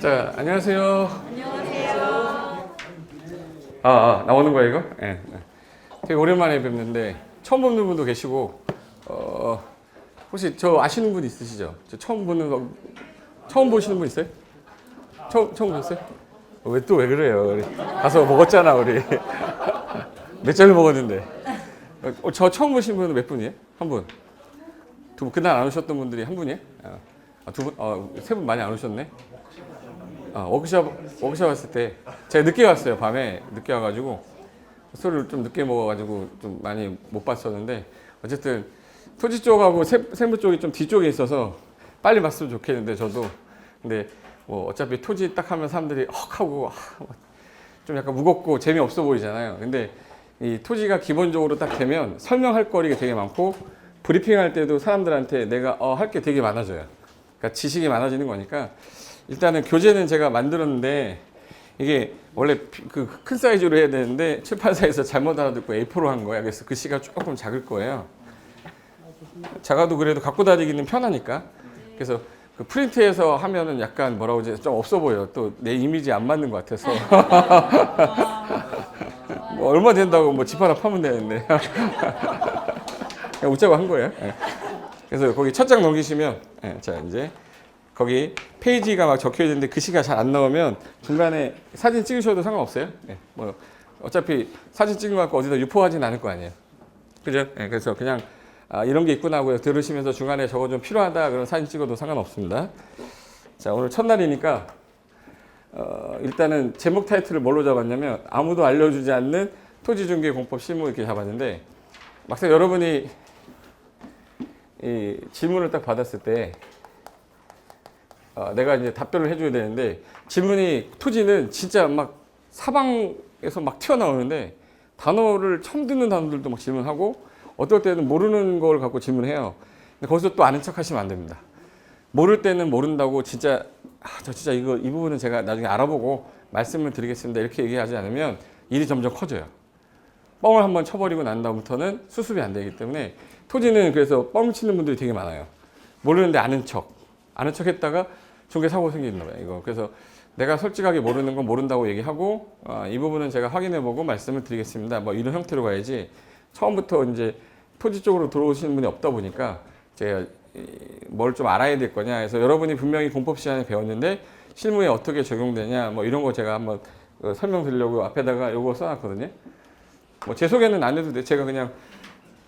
자, 안녕하세요. 안녕하세요. 나오는 거야, 이거? 네. 되게 오랜만에 뵙는데, 처음 보는 분도 계시고, 혹시 저 아시는 분 있으시죠? 저 처음 보시는 분 있어요? 처음 보셨어요? 왜 그래요? 우리 가서 먹었잖아, 우리. 몇 잔을 먹었는데. 저 처음 보신 분은 몇 분이에요? 한 분? 두 분, 그날 안 오셨던 분들이 한 분이에요? 두 분? 세 분 많이 안 오셨네? 워크숍 왔을 때 제가 늦게 왔어요. 밤에 늦게 와가지고 술을 좀 늦게 먹어가지고 좀 많이 못 봤었는데, 어쨌든 토지 쪽하고 세무 쪽이 좀 뒤쪽에 있어서 빨리 봤으면 좋겠는데, 저도. 근데 뭐 어차피 토지 딱 하면 사람들이 헉 하고 좀 약간 무겁고 재미없어 보이잖아요. 근데 이 토지가 기본적으로 딱 되면 설명할 거리가 되게 많고, 브리핑할 때도 사람들한테 내가 할 게 되게 많아져요. 그러니까 지식이 많아지는 거니까. 일단은 교재는 제가 만들었는데, 이게 원래 그 큰 사이즈로 해야 되는데 출판사에서 잘못 알아듣고 A4로 한 거야. 그래서 글씨가 조금 작을 거예요. 작아도 그래도 갖고 다니기는 편하니까. 그래서 그 프린트해서 하면은 약간 뭐라고 하지, 좀 없어 보여. 또 내 이미지 안 맞는 것 같아서. 뭐 얼마 된다고 뭐 집 하나 파면 되는데. 그냥 웃자고 한 거예요. 그래서 거기 첫 장 넘기시면, 자 이제 거기 페이지가 막 적혀 있는데 글씨가 잘 안 나오면 중간에 사진 찍으셔도 상관없어요. 뭐 어차피 사진 찍은 거 갖고 어디다 유포하진 않을 거 아니에요. 그죠? 그래서 그냥 이런 게 있구나 하고 들으시면서 중간에 저거 좀 필요하다 그런 사진 찍어도 상관없습니다. 자, 오늘 첫날이니까 일단은 제목 타이틀을 뭘로 잡았냐면, 아무도 알려주지 않는 토지중개공법 실무 이렇게 잡았는데, 막상 여러분이 이 질문을 딱 받았을 때 내가 이제 답변을 해줘야 되는데, 질문이 토지는 진짜 막 사방에서 막 튀어나오는데, 단어를 처음 듣는 단어들도 막 질문하고, 어떨 때는 모르는 걸 갖고 질문해요. 근데 거기서 또 아는 척 하시면 안 됩니다. 모를 때는 모른다고 진짜 저 진짜 이 부분은 제가 나중에 알아보고 말씀을 드리겠습니다 이렇게 얘기하지 않으면 일이 점점 커져요. 뻥을 한번 쳐버리고 난 다음부터는 수습이 안 되기 때문에, 토지는 그래서 뻥 치는 분들이 되게 많아요. 모르는데 아는 척 했다가 중개 사고 생기는 거예요, 이거. 그래서 내가 솔직하게 모르는 건 모른다고 얘기하고, 이 부분은 제가 확인해보고 말씀을 드리겠습니다, 뭐 이런 형태로 가야지, 처음부터 이제 토지 쪽으로 들어오시는 분이 없다 보니까 제가 뭘 좀 알아야 될 거냐 해서, 여러분이 분명히 공법 시간에 배웠는데 실무에 어떻게 적용되냐 뭐 이런 거 제가 한번 설명드리려고 앞에다가 요거 써놨거든요. 뭐 제 소개는 안 해도 돼. 제가 그냥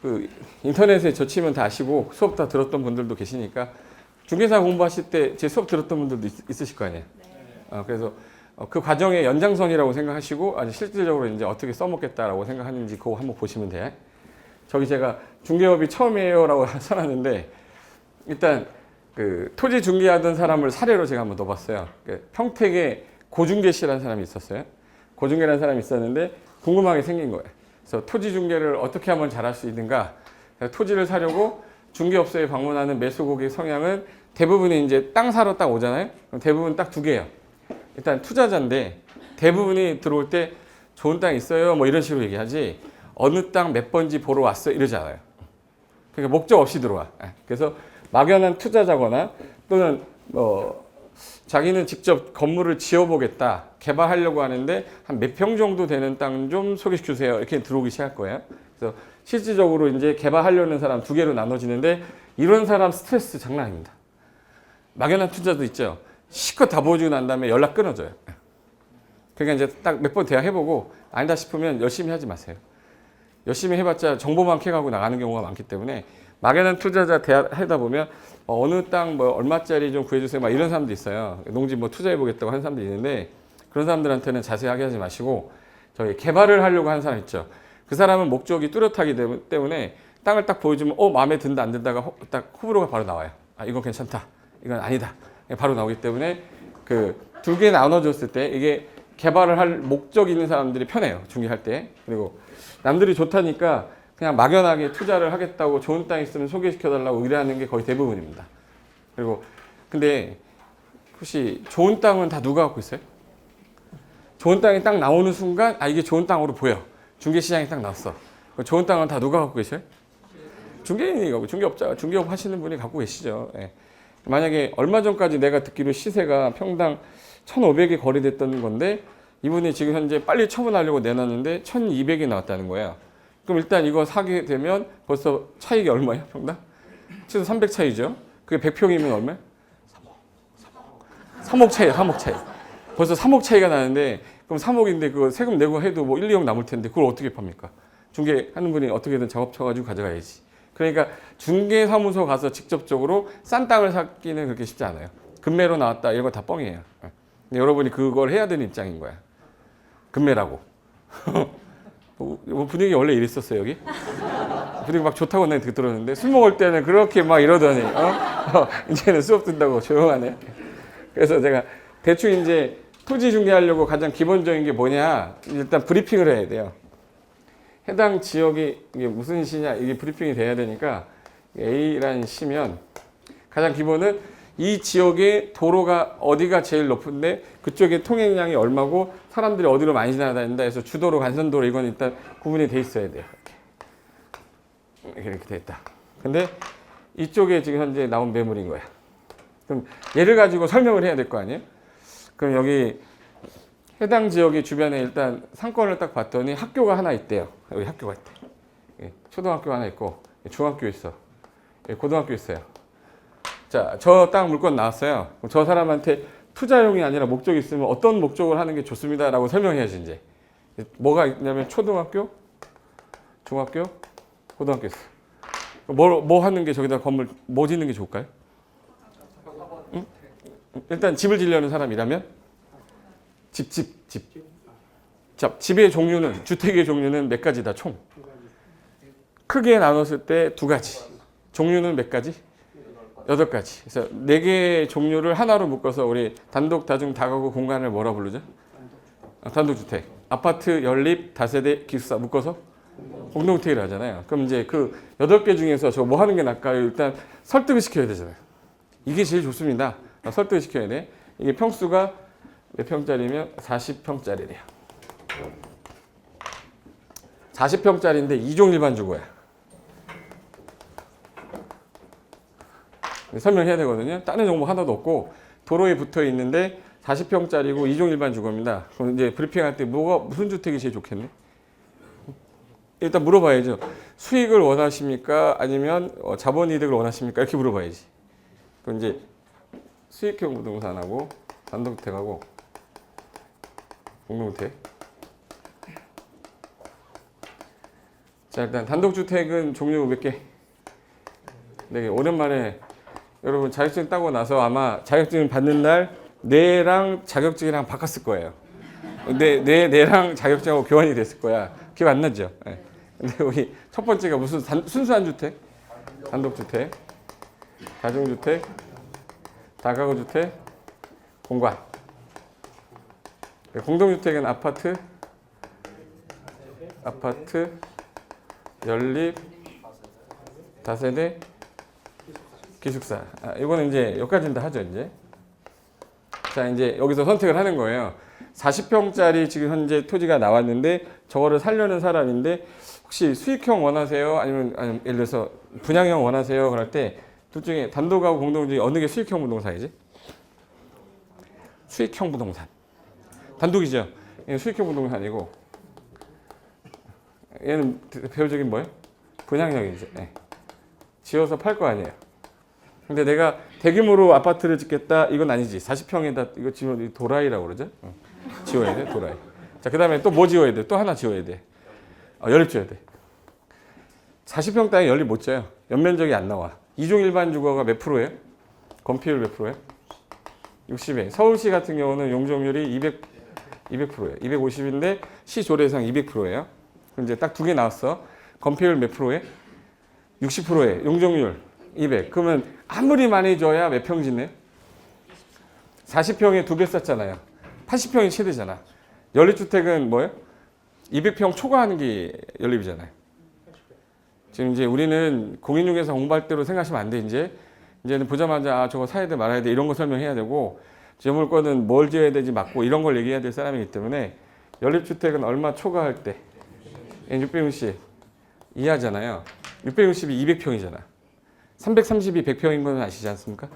그 인터넷에 저 치면 다 아시고 수업 다 들었던 분들도 계시니까, 중개사 공부하실 때 제 수업 들었던 분들도 있으실 거 아니에요. 그래서 그 과정의 연장선이라고 생각하시고, 아니 실질적으로 이제 어떻게 써먹겠다라고 생각하는지 그거 한번 보시면 돼. 저기 제가 중개업이 처음이에요라고 써놨는데, 일단 그 토지 중개하던 사람을 사례로 제가 한번 넣어봤어요. 평택에 고중계 씨라는 사람이 있었어요. 고중계라는 사람이 있었는데 궁금하게 생긴 거예요. 그래서 토지 중개를 어떻게 하면 잘할 수 있는가. 토지를 사려고 중개업소에 방문하는 매수 고객 성향은 대부분이 이제 땅 사러 딱 오잖아요. 그럼 대부분 딱 두 개예요. 일단 투자자인데 대부분이 들어올 때 좋은 땅 있어요 뭐 이런 식으로 얘기하지, 어느 땅 몇 번지 보러 왔어 이러지 않아요. 그러니까 목적 없이 들어와. 그래서 막연한 투자자거나, 또는 자기는 직접 건물을 지어보겠다, 개발하려고 하는데 한 몇 평 정도 되는 땅 좀 소개시켜 주세요 이렇게 들어오기 시작할 거예요. 그래서 실질적으로 이제 개발하려는 사람 두 개로 나눠지는데, 이런 사람 스트레스 장난 아닙니다. 막연한 투자도 있죠. 실컷 다 보여주고 난 다음에 연락 끊어져요. 그러니까 이제 딱 몇 번 대화해보고 아니다 싶으면 열심히 하지 마세요. 열심히 해봤자 정보만 캐가고 나가는 경우가 많기 때문에, 막연한 투자자 대화하다 보면 어느 땅 뭐 얼마짜리 좀 구해주세요 막 이런 사람도 있어요. 농지 뭐 투자해보겠다고 하는 사람도 있는데, 그런 사람들한테는 자세하게 하지 마시고, 저희 개발을 하려고 하는 사람 있죠. 그 사람은 목적이 뚜렷하기 때문에 땅을 딱 보여주면 마음에 든다 안 든다가 딱 호불호가 바로 나와요. 이건 괜찮다, 이건 아니다 바로 나오기 때문에, 그 두 개 나눠줬을 때 이게 개발을 할 목적 있는 사람들이 편해요, 중개할 때. 그리고 남들이 좋다니까 그냥 막연하게 투자를 하겠다고 좋은 땅 있으면 소개시켜달라고 의뢰하는 게 거의 대부분입니다. 그리고 근데 혹시 좋은 땅은 다 누가 갖고 있어요? 좋은 땅이 딱 나오는 순간 이게 좋은 땅으로 보여. 중개시장이 딱 나왔어. 좋은 땅은 다 누가 갖고 계셔요? 중개인이 갖고, 중개업자, 중개업 하시는 분이 갖고 계시죠. 만약에 얼마 전까지 내가 듣기로 시세가 평당 1,500에 거래됐던 건데 이분이 지금 현재 빨리 처분하려고 내놨는데 1,200이 나왔다는 거야. 그럼 일단 이거 사게 되면 벌써 차익이 얼마야 평당? 최소 300 차이죠. 그게 100평이면 얼마야? 3억 차이야, 3억 차이. 벌써 3억 차이가 나는데 그럼 3억인데 그거 세금 내고 해도 뭐 1, 2억 남을 텐데 그걸 어떻게 팝니까? 중개하는 분이 어떻게든 작업 쳐가지고 가져가야지. 그러니까 중개사무소 가서 직접적으로 싼 땅을 사기는 그렇게 쉽지 않아요. 금매로 나왔다 이런 거 다 뻥이에요. 근데 여러분이 그걸 해야 되는 입장인 거야. 금매라고. 뭐 분위기 원래 이랬었어요 여기? 분위기 막 좋다고 내가 들었는데 술 먹을 때는 그렇게 막 이러더니 이제는 수업 듣다고 조용하네. 그래서 제가 대충 이제 토지 중개하려고 가장 기본적인 게 뭐냐 일단 브리핑을 해야 돼요. 해당 지역이 이게 무슨 시냐 이게 브리핑이 돼야 되니까 A라는 시면 가장 기본은 이 지역의 도로가 어디가 제일 높은데 그쪽에 통행량이 얼마고 사람들이 어디로 많이 지나다닌다 해서 주도로 간선도로 이건 일단 구분이 돼 있어야 돼요. 이렇게 돼 있다. 근데 이쪽에 지금 현재 나온 매물인 거야. 그럼 얘를 가지고 설명을 해야 될 거 아니에요? 그럼 여기 해당 지역의 주변에 일단 상권을 딱 봤더니 학교가 하나 있대요. 여기 학교가 있대. 초등학교 하나 있고 중학교 있어. 고등학교 있어요. 자, 저 땅 물건 나왔어요. 그럼 저 사람한테 투자용이 아니라 목적이 있으면 어떤 목적을 하는 게 좋습니다라고 설명해야지 이제. 뭐가 있냐면 초등학교, 중학교, 고등학교 있어. 뭐 하는 게 저기다 건물 뭐 짓는 게 좋을까요? 응? 일단 집을 지려는 사람이라면 집. 자, 집의 종류는 주택의 종류는 몇 가지다 총. 크게 나눴을 때 두 가지. 종류는 몇 가지? 8가지. 그래서 4개의 종류를 하나로 묶어서 우리 단독, 다중, 다가구 공간을 뭐라 부르죠? 단독주택. 아파트, 연립, 다세대, 기숙사 묶어서 공동주택이라 하잖아요. 그럼 이제 그 8개 중에서 저 뭐 하는 게 나을까요? 일단 설득을 시켜야 되잖아요. 이게 제일 좋습니다. 설득을 시켜야 돼. 이게 평수가 몇 평짜리면 40평짜리래요. 40평짜리인데 2종 일반 주거야. 설명해야 되거든요. 다른 정보 하나도 없고 도로에 붙어 있는데 40평짜리고 2종 일반 주거입니다. 그럼 이제 브리핑할 때 무슨 주택이 제일 좋겠네? 일단 물어봐야죠. 수익을 원하십니까? 아니면 자본 이득을 원하십니까? 이렇게 물어봐야지. 그럼 이제 수익형 부동산하고 단독주택하고 공동주택. 자, 일단 단독주택은 종류 몇 개? 4개. 오랜만에 여러분 자격증 따고 나서 아마 자격증 받는 날 뇌랑 자격증이랑 바꿨을 거예요. 뇌랑 자격증하고 교환이 됐을 거야. 기억 안 나죠? 네. 근데 우리 첫 번째가 무슨 순수한 주택? 단독주택, 다중주택, 다가구주택, 공관. 공동주택은 아파트, 연립, 다세대, 기숙사. 이거는 이제 여기까지는 다 하죠, 이제. 자, 이제 여기서 선택을 하는 거예요. 40평짜리 지금 현재 토지가 나왔는데 저거를 살려는 사람인데 혹시 수익형 원하세요? 아니면 예를 들어서 분양형 원하세요? 그럴 때 둘 중에 단독하고 공동 중에 어느 게 수익형 부동산이지? 수익형 부동산. 단독이죠. 얘는 수익형 부동산이고 얘는 대표적인 뭐예요? 분양형이죠. 네. 지어서 팔 거 아니에요. 근데 내가 대규모로 아파트를 짓겠다 이건 아니지. 40평에다 이거 지금 도라이라고 그러죠? 지어야 돼, 도라이. 자, 그 다음에 또 뭐 지어야 돼? 또 하나 지어야 돼. 연립 지어야 돼. 40평 땅에 연립 못 지어요. 연면적이 안 나와. 2종 일반 주거가 몇 프로예요? 건폐율 몇 프로예요? 60에. 서울시 같은 경우는 용적률이 200%예요. 250인데 시조례상 200%예요. 그럼 이제 딱 2개 나왔어. 건폐율 몇 프로에? 60%에. 용적률 200. 그러면 아무리 많이 줘야 몇 평 짓네? 40평에 2배 썼잖아요. 80평이 최대잖아. 연립주택은 뭐예요? 200평 초과하는 게 연립이잖아요. 지금 이제 우리는 공인중개사 공부할 때로 생각하시면 안 돼, 이제는 보자마자 저거 사야 돼 말아야 돼 이런 거 설명해야 되고 지어물건은 뭘 지어야 되지 맞고 이런 걸 얘기해야 될 사람이기 때문에 연립주택은 얼마 초과할 때 660 이하잖아요. 660이 200평이잖아. 330이 100평인 건 아시지 않습니까?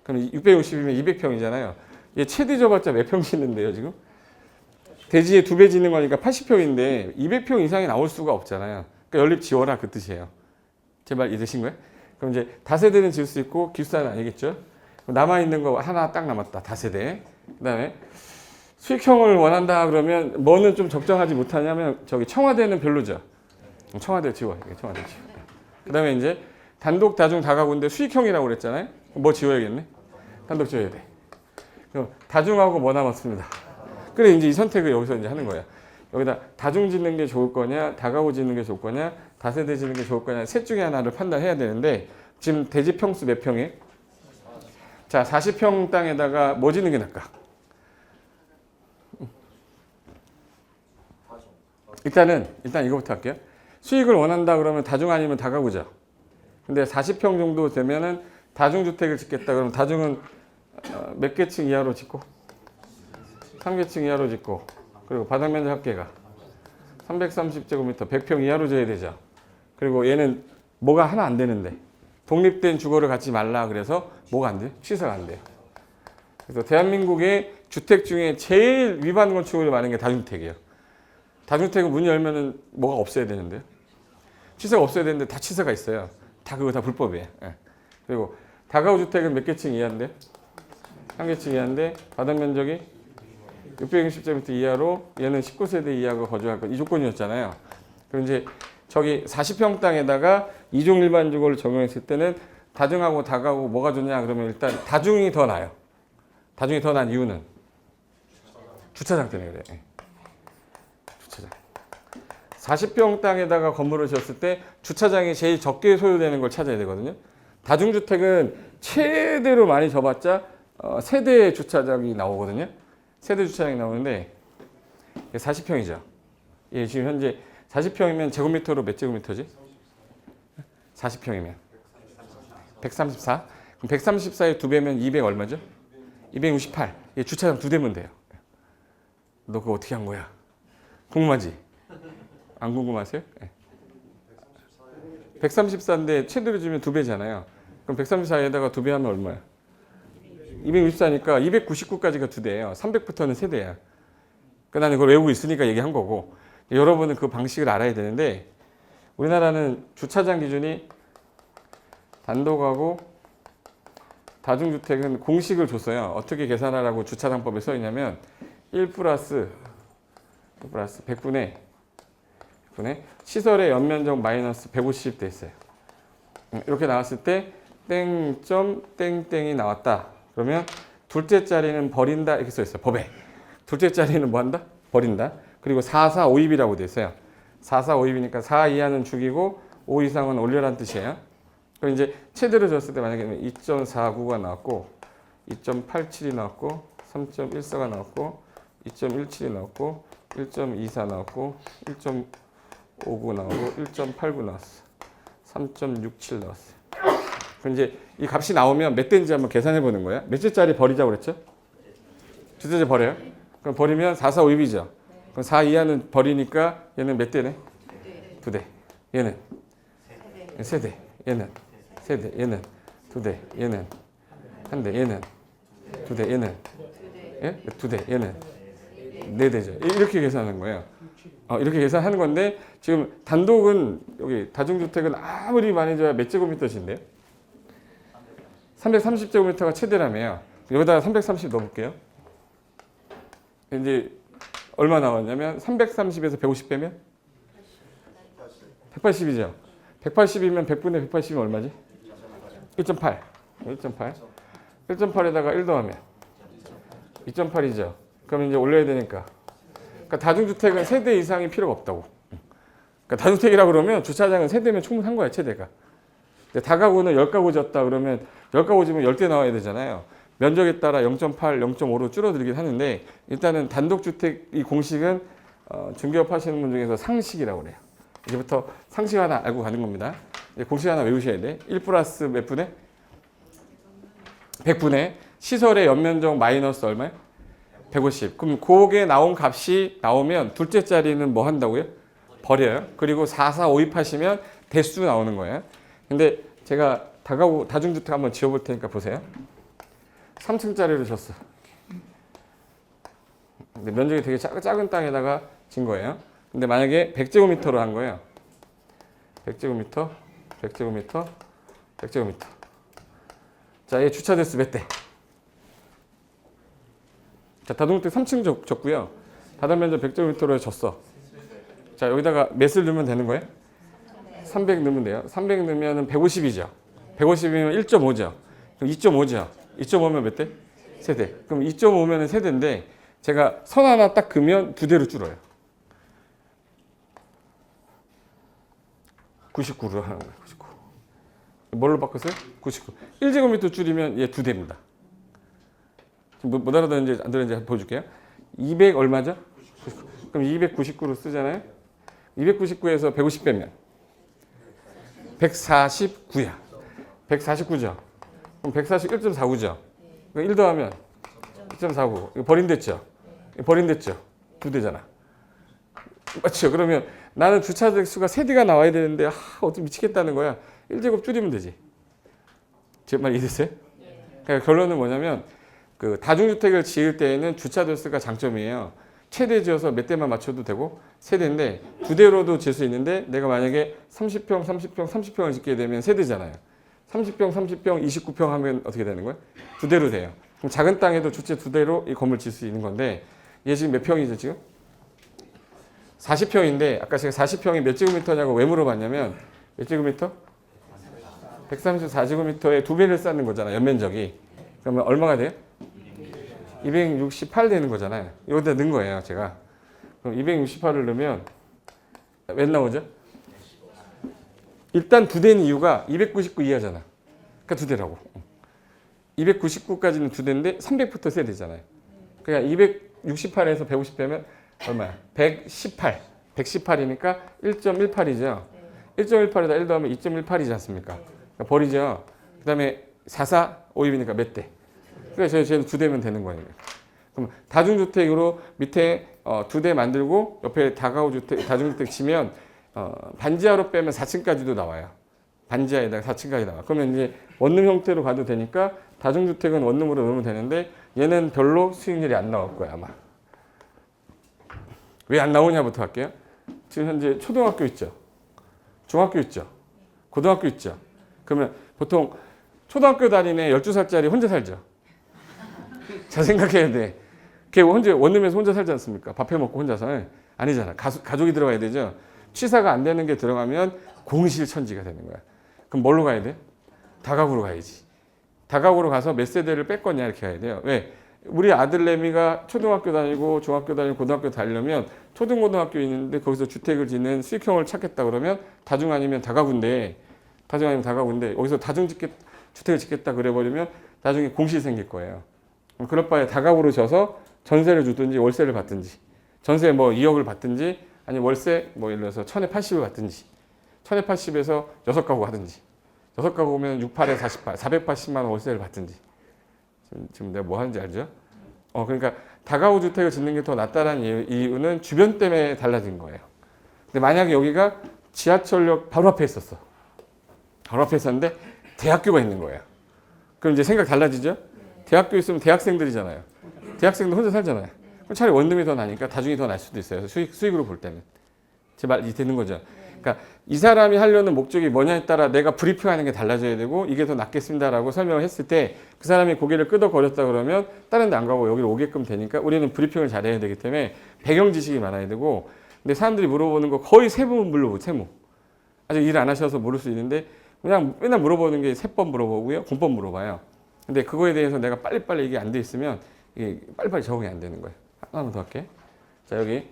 그럼 660이면 200평이잖아요. 얘 최대 줘봤자 몇 평 짓는데요, 지금? 대지에 2배 짓는 거니까 80평인데 200평 이상이 나올 수가 없잖아요. 그러니까 연립 지어라 그 뜻이에요. 제 말 이해되신 거예요? 그럼 이제 다세대는 지을 수 있고 기숙사는 아니겠죠? 남아있는 거 하나 딱 남았다. 다세대. 그 다음에 수익형을 원한다 그러면 뭐는 좀 적정하지 못하냐면 저기 청와대는 별로죠. 청와대 지워. 청와대 지워. 그 다음에 이제 단독 다중 다가구인데 수익형이라고 그랬잖아요. 뭐 지워야겠네? 단독 지어야 돼. 그럼 다중하고 뭐 남았습니다. 그래 이제 이 선택을 여기서 이제 하는 거야. 여기다 다중 짓는 게 좋을 거냐, 다가구 짓는 게 좋을 거냐, 다세대 짓는 게 좋을 거냐, 셋 중에 하나를 판단해야 되는데 지금 대지 평수 몇 평에? 자, 40평 땅에다가 뭐 짓는 게 나을까? 일단 이거부터 할게요. 수익을 원한다 그러면 다중 아니면 다가구죠. 근데 40평 정도 되면은 다중주택을 짓겠다 그러면 다중은 몇 개 층 이하로 짓고 3개층 이하로 짓고 그리고 바닥 면적 합계가 330제곱미터 100평 이하로 져야 되죠. 그리고 얘는 뭐가 하나 안 되는데 독립된 주거를 갖지 말라 그래서 뭐가 안 돼요? 취사가 안 돼요. 그래서 대한민국의 주택 중에 제일 위반 건축물이 많은 게 다중주택이에요. 다중주택은 문 열면은 뭐가 없어야 되는데요. 취사가 없어야 되는데 다 취사가 있어요. 다 그거 다 불법이에요. 예. 그리고 다가구 주택은 몇 개층 이하인데? 1개층 이하인데 바닥 면적이 660제곱미터 이하로 얘는 19세대 이하가 거주할 것 이 조건이었잖아요. 그럼 이제 저기 40평 땅에다가 이종 일반 주거를 적용했을 때는 다중하고 다가구 뭐가 좋냐 그러면 일단 다중이 더 나아요. 다중이 더 난 이유는 주차장 때문에 그래요. 예. 주차장. 40평 땅에다가 건물을 지었을 때 주차장이 제일 적게 소요되는 걸 찾아야 되거든요. 다중주택은 최대로 많이 져봤자 세대 주차장이 나오거든요. 세대 주차장이 나오는데 40평이죠. 예, 지금 현재 40평이면 제곱미터로 몇 제곱미터지? 40평이면 134. 그럼 134에 2배면 200 얼마죠? 268. 예, 주차장 2대면 돼요. 너 그거 어떻게 한 거야? 궁금하지? 안 궁금하세요? 예. 134인데 최대로 주면 2배잖아요. 그럼 134에다가 2배 하면 얼마야? 264니까 299까지가 2대예요. 300부터는 세대야. 그러니까 나는 이걸 외우고 있으니까 얘기한 거고 여러분은 그 방식을 알아야 되는데 우리나라는 주차장 기준이 단독하고 다중주택은 공식을 줬어요. 어떻게 계산하라고 주차장법에 써 있냐면 1 플러스 100분의 시설의 연면적 마이너스 150 돼 있어요. 이렇게 나왔을 때 땡점 땡땡이 나왔다. 그러면 둘째 자리는 버린다 이렇게 써 있어요. 법에. 둘째 자리는 뭐 한다? 버린다. 그리고 4, 4, 5, 2이라고 돼 있어요. 4, 4, 5, 2이니까 4 이하는 죽이고 5 이상은 올려라는 뜻이에요. 그럼 이제 최대로 줬을 때 만약에 2.49가 나왔고 2.87이 나왔고 3.14가 나왔고 2.17이 나왔고 1.24 나왔고 1.59 나오고 1.89 나왔어. 3.67 나왔어요. 그럼 이제 이 값이 나오면 몇 대인지 한번 계산해 보는 거예요. 몇 대짜리 버리자고 그랬죠? 두 대째 버려요. 그럼 버리면 4, 4, 5, 2죠. 그럼 4 이하는 버리니까 얘는 몇 대네? 2대. 얘는? 세대. 얘는? 세대. 얘는? 2대. 얘는? 1대. 얘는? 2대. 얘는? 예? 2대. 얘는? 4대죠. 이렇게 계산하는 거예요. 이렇게 계산하는 건데 지금 단독은 여기 다중주택은 아무리 많이 줘야 몇 제곱미터신데요? 330제곱미터가 최대라며요. 여기다가 330 넣어볼게요. 이제 얼마 나왔냐면 330에서 150 빼면 180이죠. 180이면 100분의 180이면 얼마지? 1.8. 1.8에다가 1 더하면 2.8이죠. 그럼 이제 올려야 되니까. 그러니까 다중주택은 세대 이상이 필요가 없다고. 그러니까 다중주택이라고 그러면 주차장은 세대면 충분한 거야, 최대가. 다가구는 10가구 졌다 그러면 10가구 지면 10대 나와야 되잖아요. 면적에 따라 0.8, 0.5로 줄어들긴 하는데 일단은 단독주택 이 공식은 중개업 하시는 분 중에서 상식이라고 그래요. 이제부터 상식 하나 알고 가는 겁니다. 공식 하나 외우셔야 돼. 1 플러스 몇 분의? 100분의 시설의 연면적 마이너스 얼마요? 150. 그럼 그게 나온 값이 나오면 둘째 자리는 뭐 한다고요? 버려요. 그리고 4, 4, 5, 2 하시면 대수 나오는 거예요. 근데 제가 다가구 다중주택 한번 지어볼 테니까 보세요. 3층짜리로 줬어. 근데 면적이 되게 작은 땅에다가 진 거예요. 근데 만약에 100제곱미터로 한 거예요. 100제곱미터, 100제곱미터, 100제곱미터. 자, 얘 주차 대수 몇 대? 자, 다중주택 3층 줬고요. 바닥 면적 100제곱미터로 줬어. 자, 여기다가 몇을 넣으면 되는 거예요? 300 넣으면 돼요. 300 넣으면 150이죠. 150이면 1.5죠. 그럼 2.5죠. 2.5면 몇 대? 세대. 그럼 2.5면 세대인데 제가 선 하나 딱 그으면 두 대로 줄어요. 99로 하는 거예요. 99. 뭘로 바꿨어요? 99. 1제곱미터 줄이면 얘 두 대입니다. 지금 못 알아듣는지 안 들었는지 보여줄게요. 200 얼마죠? 99. 그럼 299로 쓰잖아요. 299에서 150 빼면 149야. 149죠. 그럼 140 1.49죠. 1 더하면 1.49. 이거 버린댔죠. 버린댔죠. 두 대잖아. 맞죠? 그러면 나는 주차 대수가 세 대가 나와야 되는데 어떻게 미치겠다는 거야. 1제곱 줄이면 되지. 제 말 이해됐어요? 그러니까 결론은 뭐냐면 그 다중주택을 지을 때에는 주차 대수가 장점이에요. 최대 지어서 몇 대만 맞춰도 되고 세대인데 두 대로도 질 수 있는데 내가 만약에 30평, 30평, 30평을 짓게 되면 세대잖아요. 30평, 30평, 29평 하면 어떻게 되는 거예요? 두 대로 돼요. 그럼 작은 땅에도 주체 두 대로 이 건물 질 수 있는 건데 얘 지금 몇 평이죠 지금? 40평인데 아까 제가 40평이 몇 제곱미터냐고 왜 물어봤냐면 몇 제곱미터? 134제곱미터에 두 배를 쌓는 거잖아요. 연면적이. 그러면 얼마가 돼요? 268 되는 거잖아요. 여기다 넣은 거예요, 제가. 그럼 268을 넣으면 몇 나오죠? 일단 두 대는 이유가 299 이하잖아. 그러니까 두 대라고. 299까지는 두 대인데 300부터 세야 되잖아요. 그러니까 268에서 150 빼면 얼마야? 118. 118이니까 1.18이죠. 1.18에다 1 더하면 2.18이지 않습니까? 그러니까 버리죠. 그 다음에 44, 50이니까 몇 대? 그래서 저희는 두 대면 되는 거예요. 그럼 다중주택으로 밑에 두 대 만들고 옆에 다중주택 치면 반지하로 빼면 4층까지도 나와요. 반지하에다가 4층까지 나와. 그러면 이제 원룸 형태로 가도 되니까 다중주택은 원룸으로 넣으면 되는데 얘는 별로 수익률이 안 나올 거야 아마. 왜 안 나오냐부터 할게요. 지금 현재 초등학교 있죠. 중학교 있죠. 고등학교 있죠. 그러면 보통 초등학교 다니는 애 12살짜리 혼자 살죠. 잘 생각해야 돼. 걔 혼자 원룸에서 혼자 살지 않습니까? 밥 해 먹고 혼자서. 아니잖아. 가족이 들어가야 되죠. 취사가 안 되는 게 들어가면 공실천지가 되는 거야. 그럼 뭘로 가야 돼? 다가구로 가야지. 다가구로 가서 몇 세대를 뺐거냐 이렇게 가야 돼요. 왜? 우리 아들 내미가 초등학교 다니고 중학교 다니고 고등학교 다니려면 초등고등학교 있는데 거기서 주택을 짓는 수익형을 찾겠다 그러면 다중 아니면 다가구인데 여기서 주택을 짓겠다 그래버리면 나중에 공실 생길 거예요. 그럴 바에 다가구로 져서 전세를 주든지 월세를 받든지 전세 뭐 2억을 받든지 아니 월세 뭐 예를 들어서 1080을 받든지 1080에서 6가구 하든지 6가구면 68에 48 480만 원 월세를 받든지 지금 내가 뭐 하는지 알죠? 그러니까 다가구 주택을 짓는 게 더 낫다는 이유는 주변 때문에 달라진 거예요. 근데 만약에 여기가 지하철역 바로 앞에 있었어. 바로 앞에 있었는데 대학교가 있는 거예요. 그럼 이제 생각 달라지죠? 대학교 있으면 대학생들이잖아요. 대학생들 혼자 살잖아요. 그럼 차라리 원룸이 더 나니까 다중이 더 날 수도 있어요. 수익으로 볼 때는. 제 말이 되는 거죠. 그러니까 이 사람이 하려는 목적이 뭐냐에 따라 내가 브리핑하는 게 달라져야 되고 이게 더 낫겠습니다라고 설명을 했을 때 그 사람이 고개를 끄덕거렸다 그러면 다른 데 안 가고 여기로 오게끔 되니까 우리는 브리핑을 잘해야 되기 때문에 배경 지식이 많아야 되고 근데 사람들이 물어보는 거 거의 세부분 물어보고 세무. 아직 일 안 하셔서 모를 수 있는데 그냥 맨날 물어보는 게 세법 물어보고요. 공법 물어봐요. 근데 그거에 대해서 내가 빨리빨리 이게 안 돼 있으면 이게 빨리빨리 적응이 안 되는 거예요. 하나만 더 할게. 자, 여기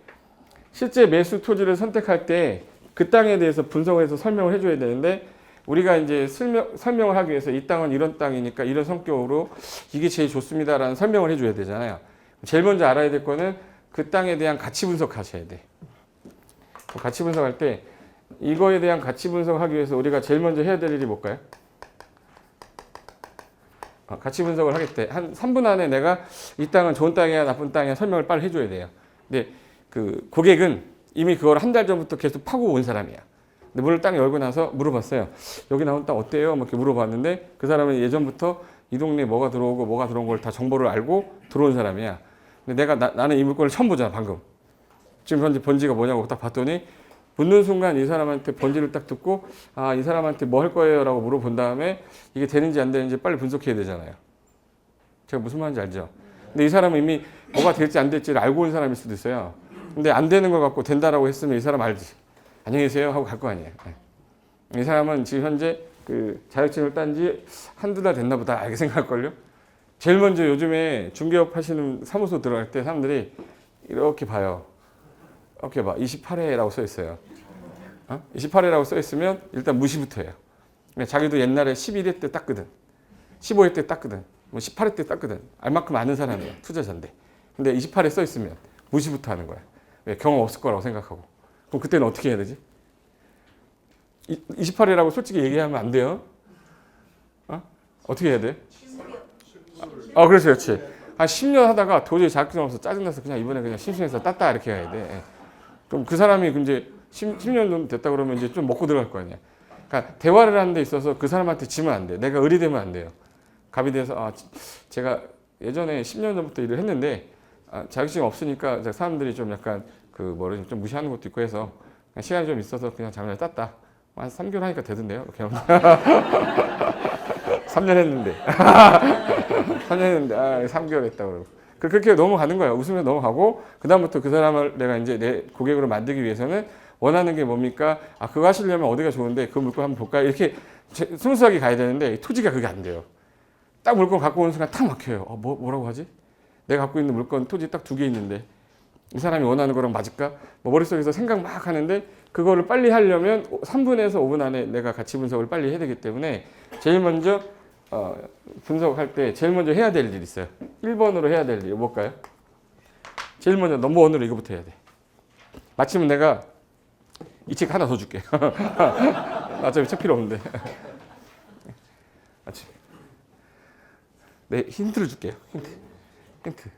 실제 매수 토지를 선택할 때 그 땅에 대해서 분석을 해서 설명을 해줘야 되는데 우리가 이제 설명을 하기 위해서 이 땅은 이런 땅이니까 이런 성격으로 이게 제일 좋습니다라는 설명을 해줘야 되잖아요. 제일 먼저 알아야 될 거는 그 땅에 대한 가치 분석하셔야 돼. 가치 분석할 때 이거에 대한 가치 분석하기 위해서 우리가 제일 먼저 해야 될 일이 뭘까요? 가치 분석을 하겠대. 한 3분 안에 내가 이 땅은 좋은 땅이야 나쁜 땅이야 설명을 빨리 해줘야 돼요. 근데 그 고객은 이미 그걸 한 달 전부터 계속 파고 온 사람이야. 근데 문을 딱 열고 나서 물어봤어요. 여기 나온 땅 어때요? 막 이렇게 물어봤는데 그 사람은 예전부터 이 동네에 뭐가 들어오고 뭐가 들어온 걸 다 정보를 알고 들어온 사람이야. 근데 나는 이 물건을 처음 보잖아, 방금. 지금 현재 번지가 뭐냐고 딱 봤더니 묻는 순간 이 사람한테 번지를 딱 듣고 아, 이 사람한테 뭐 할 거예요? 라고 물어본 다음에 이게 되는지 안 되는지 빨리 분석해야 되잖아요. 제가 무슨 말인지 알죠? 근데 이 사람은 이미 뭐가 될지 안 될지를 알고 온 사람일 수도 있어요. 근데 안 되는 걸 갖고 된다라고 했으면 이 사람 알지. 안녕히 계세요 하고 갈 거 아니에요. 이 사람은 지금 현재 그 자격증을 딴 지 한두 달 됐나 보다 알게 생각할걸요. 제일 먼저 요즘에 중개업 하시는 사무소 들어갈 때 사람들이 이렇게 봐요. 이렇게 봐. 28회라고 써 있어요. 28회라고 써 있으면 일단 무시부터 해요. 자기도 옛날에 11회 때 땄거든. 15회 때 땄거든. 뭐 18회 때 땄거든. 알만큼 아는 사람이야. 투자자인데. 근데 28회 써 있으면 무시부터 하는 거야. 왜? 경험 없을 거라고 생각하고. 그럼 그때는 어떻게 해야 되지? 28회라고 솔직히 얘기하면 안 돼요. 어떻게 해야 돼? 그렇지, 그렇지. 한 10년 하다가 도저히 자격증 없어서 짜증나서 그냥 이번에 그냥 심심해서 땄다 이렇게 해야 돼. 그럼 그 사람이 이제 10년 정도 됐다 그러면 이제 좀 먹고 들어갈 거 아니야. 그러니까 대화를 하는 데 있어서 그 사람한테 지면 안 돼. 내가 의리되면 안 돼요. 갑이 돼서 제가 예전에 10년 전부터 일을 했는데 자격증이 없으니까 사람들이 좀 약간 좀 무시하는 것도 있고 해서 그냥 시간이 좀 있어서 그냥 작년에 땄다. 한 3개월 하니까 되던데요. 3년 했는데. 3년 했는데 3개월 했다고 그러고. 그렇게 넘어가는 거야. 웃으면 넘어가고 그다음부터 그 사람을 내가 이제 내 고객으로 만들기 위해서는 원하는 게 뭡니까? 그거 하시려면 어디가 좋은데 그 물건 한번 볼까요? 이렇게 스무스하게 가야 되는데 토지가 그게 안 돼요. 딱 물건 갖고 오는 순간 탁 막혀요. 뭐라고 하지? 내가 갖고 있는 물건 토지 딱 2개 있는데 이 사람이 원하는 거랑 맞을까? 머릿속에서 생각 막 하는데 그거를 빨리 하려면 3분에서 5분 안에 내가 가치 분석을 빨리 해야 되기 때문에 제일 먼저 분석할 때 제일 먼저 해야 될 일이 있어요. 1번으로 해야 될 일이 뭘까요? 제일 먼저 넘버 1으로 이거부터 해야 돼. 마치면 내가 이 책 하나 더 줄게. 어차피 책 필요 없는데. 네, 힌트를 줄게요. 힌트.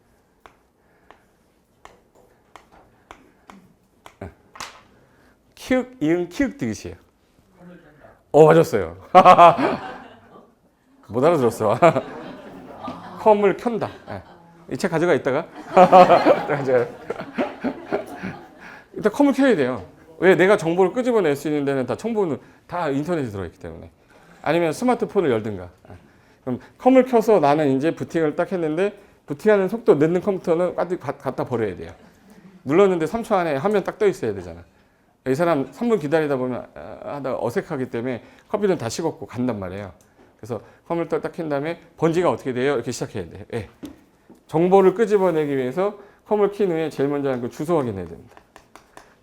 키읔, 이응, 키읔 디귿이에요. 맞았어요. 못 알아들었어. 컴을 켠다. 이 책 가져가 있다가. 일단 컴을 켜야 돼요. 왜? 내가 정보를 끄집어낼 수 있는 데는 다 정보는 다 인터넷에 들어있기 때문에. 아니면 스마트폰을 열든가. 그럼 컴을 켜서 나는 이제 부팅을 딱 했는데 부팅하는 속도 늦는 컴퓨터는 갖다 버려야 돼요. 눌렀는데 3초 안에 화면 딱 떠 있어야 되잖아. 이 사람 3분 기다리다 보면 하다 어색하기 때문에 커피는 다 식었고 간단 말이에요. 그래서 컴퓨터 딱 켠 다음에 번지가 어떻게 돼요? 이렇게 시작해야 돼. 예. 정보를 끄집어내기 위해서 컴을 킨 후에 제일 먼저 하는 거 주소 확인해야 됩니다.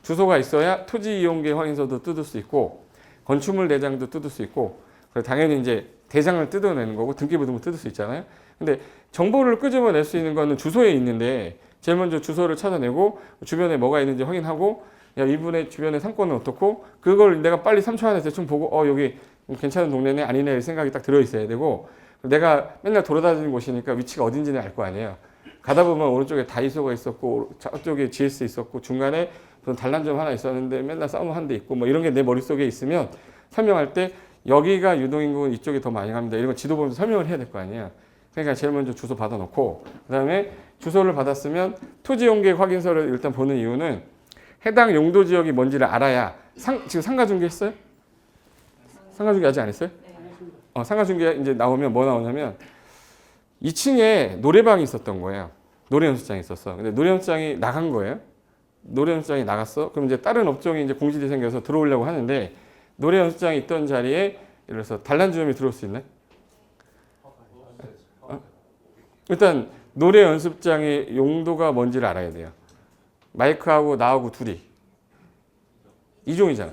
주소가 있어야 토지 이용계 확인서도 뜯을 수 있고 건축물 대장도 뜯을 수 있고 당연히 이제 대장을 뜯어내는 거고 등기부등본 뜯을 수 있잖아요. 근데 정보를 끄집어낼 수 있는 거는 주소에 있는데 제일 먼저 주소를 찾아내고 주변에 뭐가 있는지 확인하고 이분의 주변의 상권은 어떻고 그걸 내가 빨리 3초 안에 대충 보고 여기 괜찮은 동네네 아니네 생각이 딱 들어있어야 되고 내가 맨날 돌아다니는 곳이니까 위치가 어딘지는 알 거 아니에요. 가다 보면 오른쪽에 다이소가 있었고 저쪽에 GS 있었고 중간에 무슨 단란점 하나 있었는데 맨날 싸움 한 대 있고 뭐 이런 게 내 머릿속에 있으면 설명할 때 여기가 유동인구는 이쪽이 더 많이 갑니다. 이런 거 지도 보면서 설명을 해야 될 거 아니에요. 그러니까 제일 먼저 주소 받아놓고 그다음에 주소를 받았으면 토지 용계 확인서를 일단 보는 이유는 해당 용도 지역이 뭔지를 알아야 지금 상가 중개 했어요? 상가 중개 아직 안 했어요? 상가 중개 이제 나오면 뭐 나오냐면 2층에 노래방이 있었던 거예요. 노래 연습장이 있었어. 근데 노래 연습장이 나간 거예요. 노래 연습장이 나갔어. 그럼 이제 다른 업종이 이제 공실이 생겨서 들어오려고 하는데 노래 연습장이 있던 자리에 예를 들어서 단란주점이 들어올 수 있나요? 일단 노래 연습장의 용도가 뭔지를 알아야 돼요. 마이크하고 나하고 둘이 이종이잖아.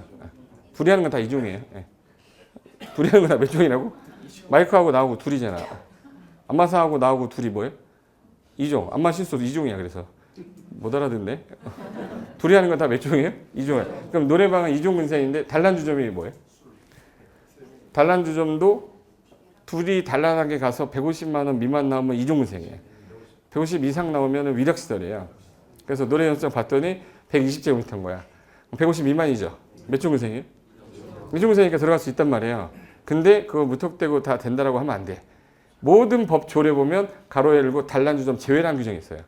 둘이 하는 건 다 이종이에요. 둘이 하는 건 다 몇 종이라고? 마이크하고 나하고 둘이잖아. 안마사하고 나하고 둘이 뭐예요? 이종. 안마 실수도 이종이야. 그래서 못 알아듣네. 둘이 하는 건 다 몇 종이에요? 이종이에요. 그럼 노래방은 이종 근생인데 단란주점이 뭐예요? 단란주점도 둘이 단란하게 가서 150만 원 미만 나오면 이종 근생이에요. 150 이상 나오면 위락시설이에요. 그래서 노래 연습장 봤더니 120제곱미터인 거야. 150 미만이죠. 몇 종 근생이에요? 몇 종 근생이니까 들어갈 수 있단 말이에요. 근데 그거 무턱대고 다 된다라고 하면 안 돼. 모든 법 조례 보면 가로 열고 단란주점 제외라는 규정이 있어요.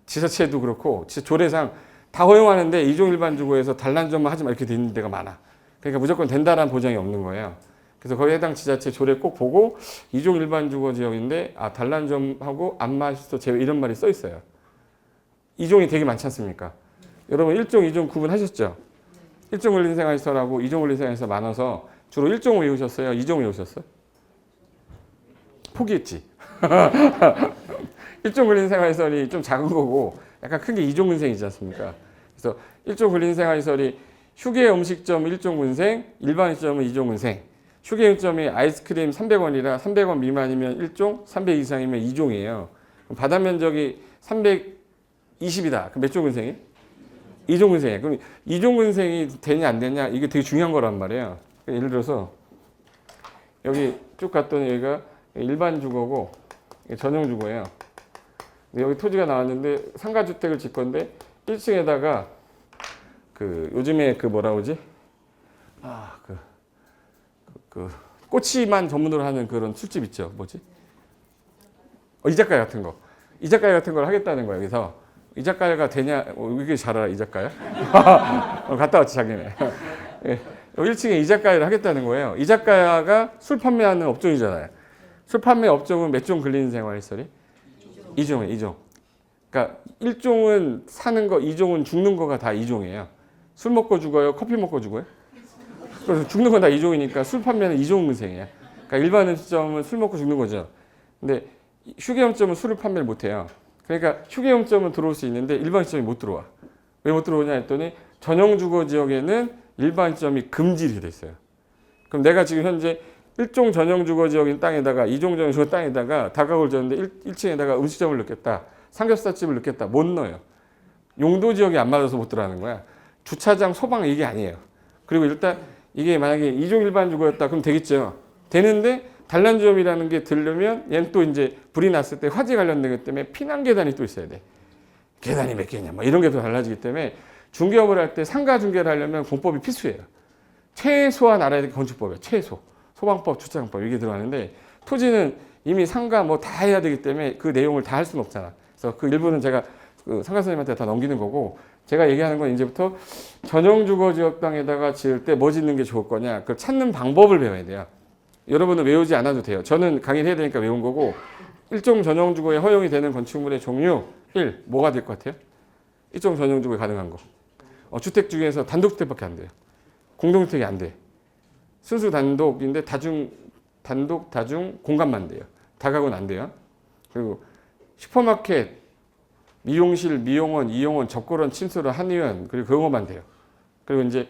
지자체도 그렇고 조례상 다 허용하는데 이종일반주거에서 단란주점만 하지 마 이렇게 돼 있는 데가 많아. 그러니까 무조건 된다라는 보장이 없는 거예요. 그래서 거기에 해당 지자체 조례 꼭 보고 이종일반주거 지역인데 단란주점하고 안마시설 제외 이런 말이 써 있어요. 이종이 되게 많지 않습니까? 여러분 1종, 2종 구분하셨죠? 1종 근린생활시설하고 2종 근린생활시설 많아서 주로 1종 외우셨어요? 2종 외우셨어요? 포기했지. 1종 근린생활시설이 좀 작은 거고 약간 큰 게 2종 근생이지 않습니까? 그래서 1종 근린생활시설이 휴게 음식점 1종 근생, 일반 음식점은 2종 근생. 휴게 음식점이 아이스크림 300원이라 300원 미만이면 1종, 300 이상이면 2종이에요. 바다 면적이 320이다. 그럼 몇 종 근생이? 2종 근생이에요. 그럼 2종 근생이 되냐 안 되냐 이게 되게 중요한 거란 말이에요. 예를 들어서 여기 쭉 갔더니 여기가 일반 주거고 전용 주거예요. 여기 토지가 나왔는데 상가주택을 짓 건데 1층에다가 그 요즘에 그 뭐라 그러지? 꼬치만 전문으로 하는 그런 술집 있죠. 뭐지? 이자카야 같은 거. 이자카야 같은 걸 하겠다는 거예요. 그래서 이자카야가 되냐? 이게 잘 알아, 이자카야? 갔다 왔지, 자기네. 예, 1층에 이자카야를 하겠다는 거예요. 이자카야가 술 판매하는 업종이잖아요. 술 판매 업종은 몇 종 근린생활시설이? 2종이에요, 2종. 그러니까 1종은 사는 거, 2종은 죽는 거가 다 2종이에요. 술 먹고 죽어요? 커피 먹고 죽어요? 그래서 죽는 건 다 2종이니까 술 판매는 2종 근생이에요. 그러니까 일반 음식점은 술 먹고 죽는 거죠. 근데 휴게용점은 술을 판매를 못 해요. 그러니까 휴게용점은 들어올 수 있는데 일반 시점이 못 들어와. 왜 못 들어오냐 했더니 전용 주거 지역에는 일반 시점이 금지돼 있어요. 그럼 내가 지금 현재 1종 전용 주거 지역인 땅에다가 2종 전용 주거 땅에다가 다가구를 졌는데 1층에다가 음식점을 넣겠다. 삼겹살집을 넣겠다. 못 넣어요. 용도 지역이 안 맞아서 못 들어가는 거야. 주차장, 소방 이게 아니에요. 그리고 일단 이게 만약에 2종 일반 주거였다 그럼 되겠죠. 되는데 단란주점이라는 게 들려면 얘는 또 이제 불이 났을 때 화재 관련된 것 때문에 피난 계단이 또 있어야 돼. 계단이 몇 개냐 뭐 이런 게 또 달라지기 때문에 중개업을 할 때 상가 중개를 하려면 공법이 필수예요. 최소한 알아야 될 게 건축법이에요. 최소. 소방법, 주차장법 이게 들어가는데 토지는 이미 상가 뭐 다 해야 되기 때문에 그 내용을 다 할 수는 없잖아. 그래서 그 일부는 제가 그 상가 선생님한테 다 넘기는 거고 제가 얘기하는 건 이제부터 전용 주거 지역 땅에다가 지을 때 뭐 짓는 게 좋을 거냐 그걸 찾는 방법을 배워야 돼요. 여러분은 외우지 않아도 돼요. 저는 강의를 해야 되니까 외운 거고 1종 전용 주거에 허용이 되는 건축물의 종류 1. 뭐가 될 것 같아요? 1종 전용 주거에 가능한 거. 주택 중에서 단독주택밖에 안 돼요. 공동주택이 안 돼. 순수 단독인데 단독, 다중, 공간만 돼요. 다가구는 안 돼요. 그리고 슈퍼마켓, 미용실, 미용원, 이용원, 접거론, 침수로 한의원 그리고 그런 것만 돼요. 그리고 이제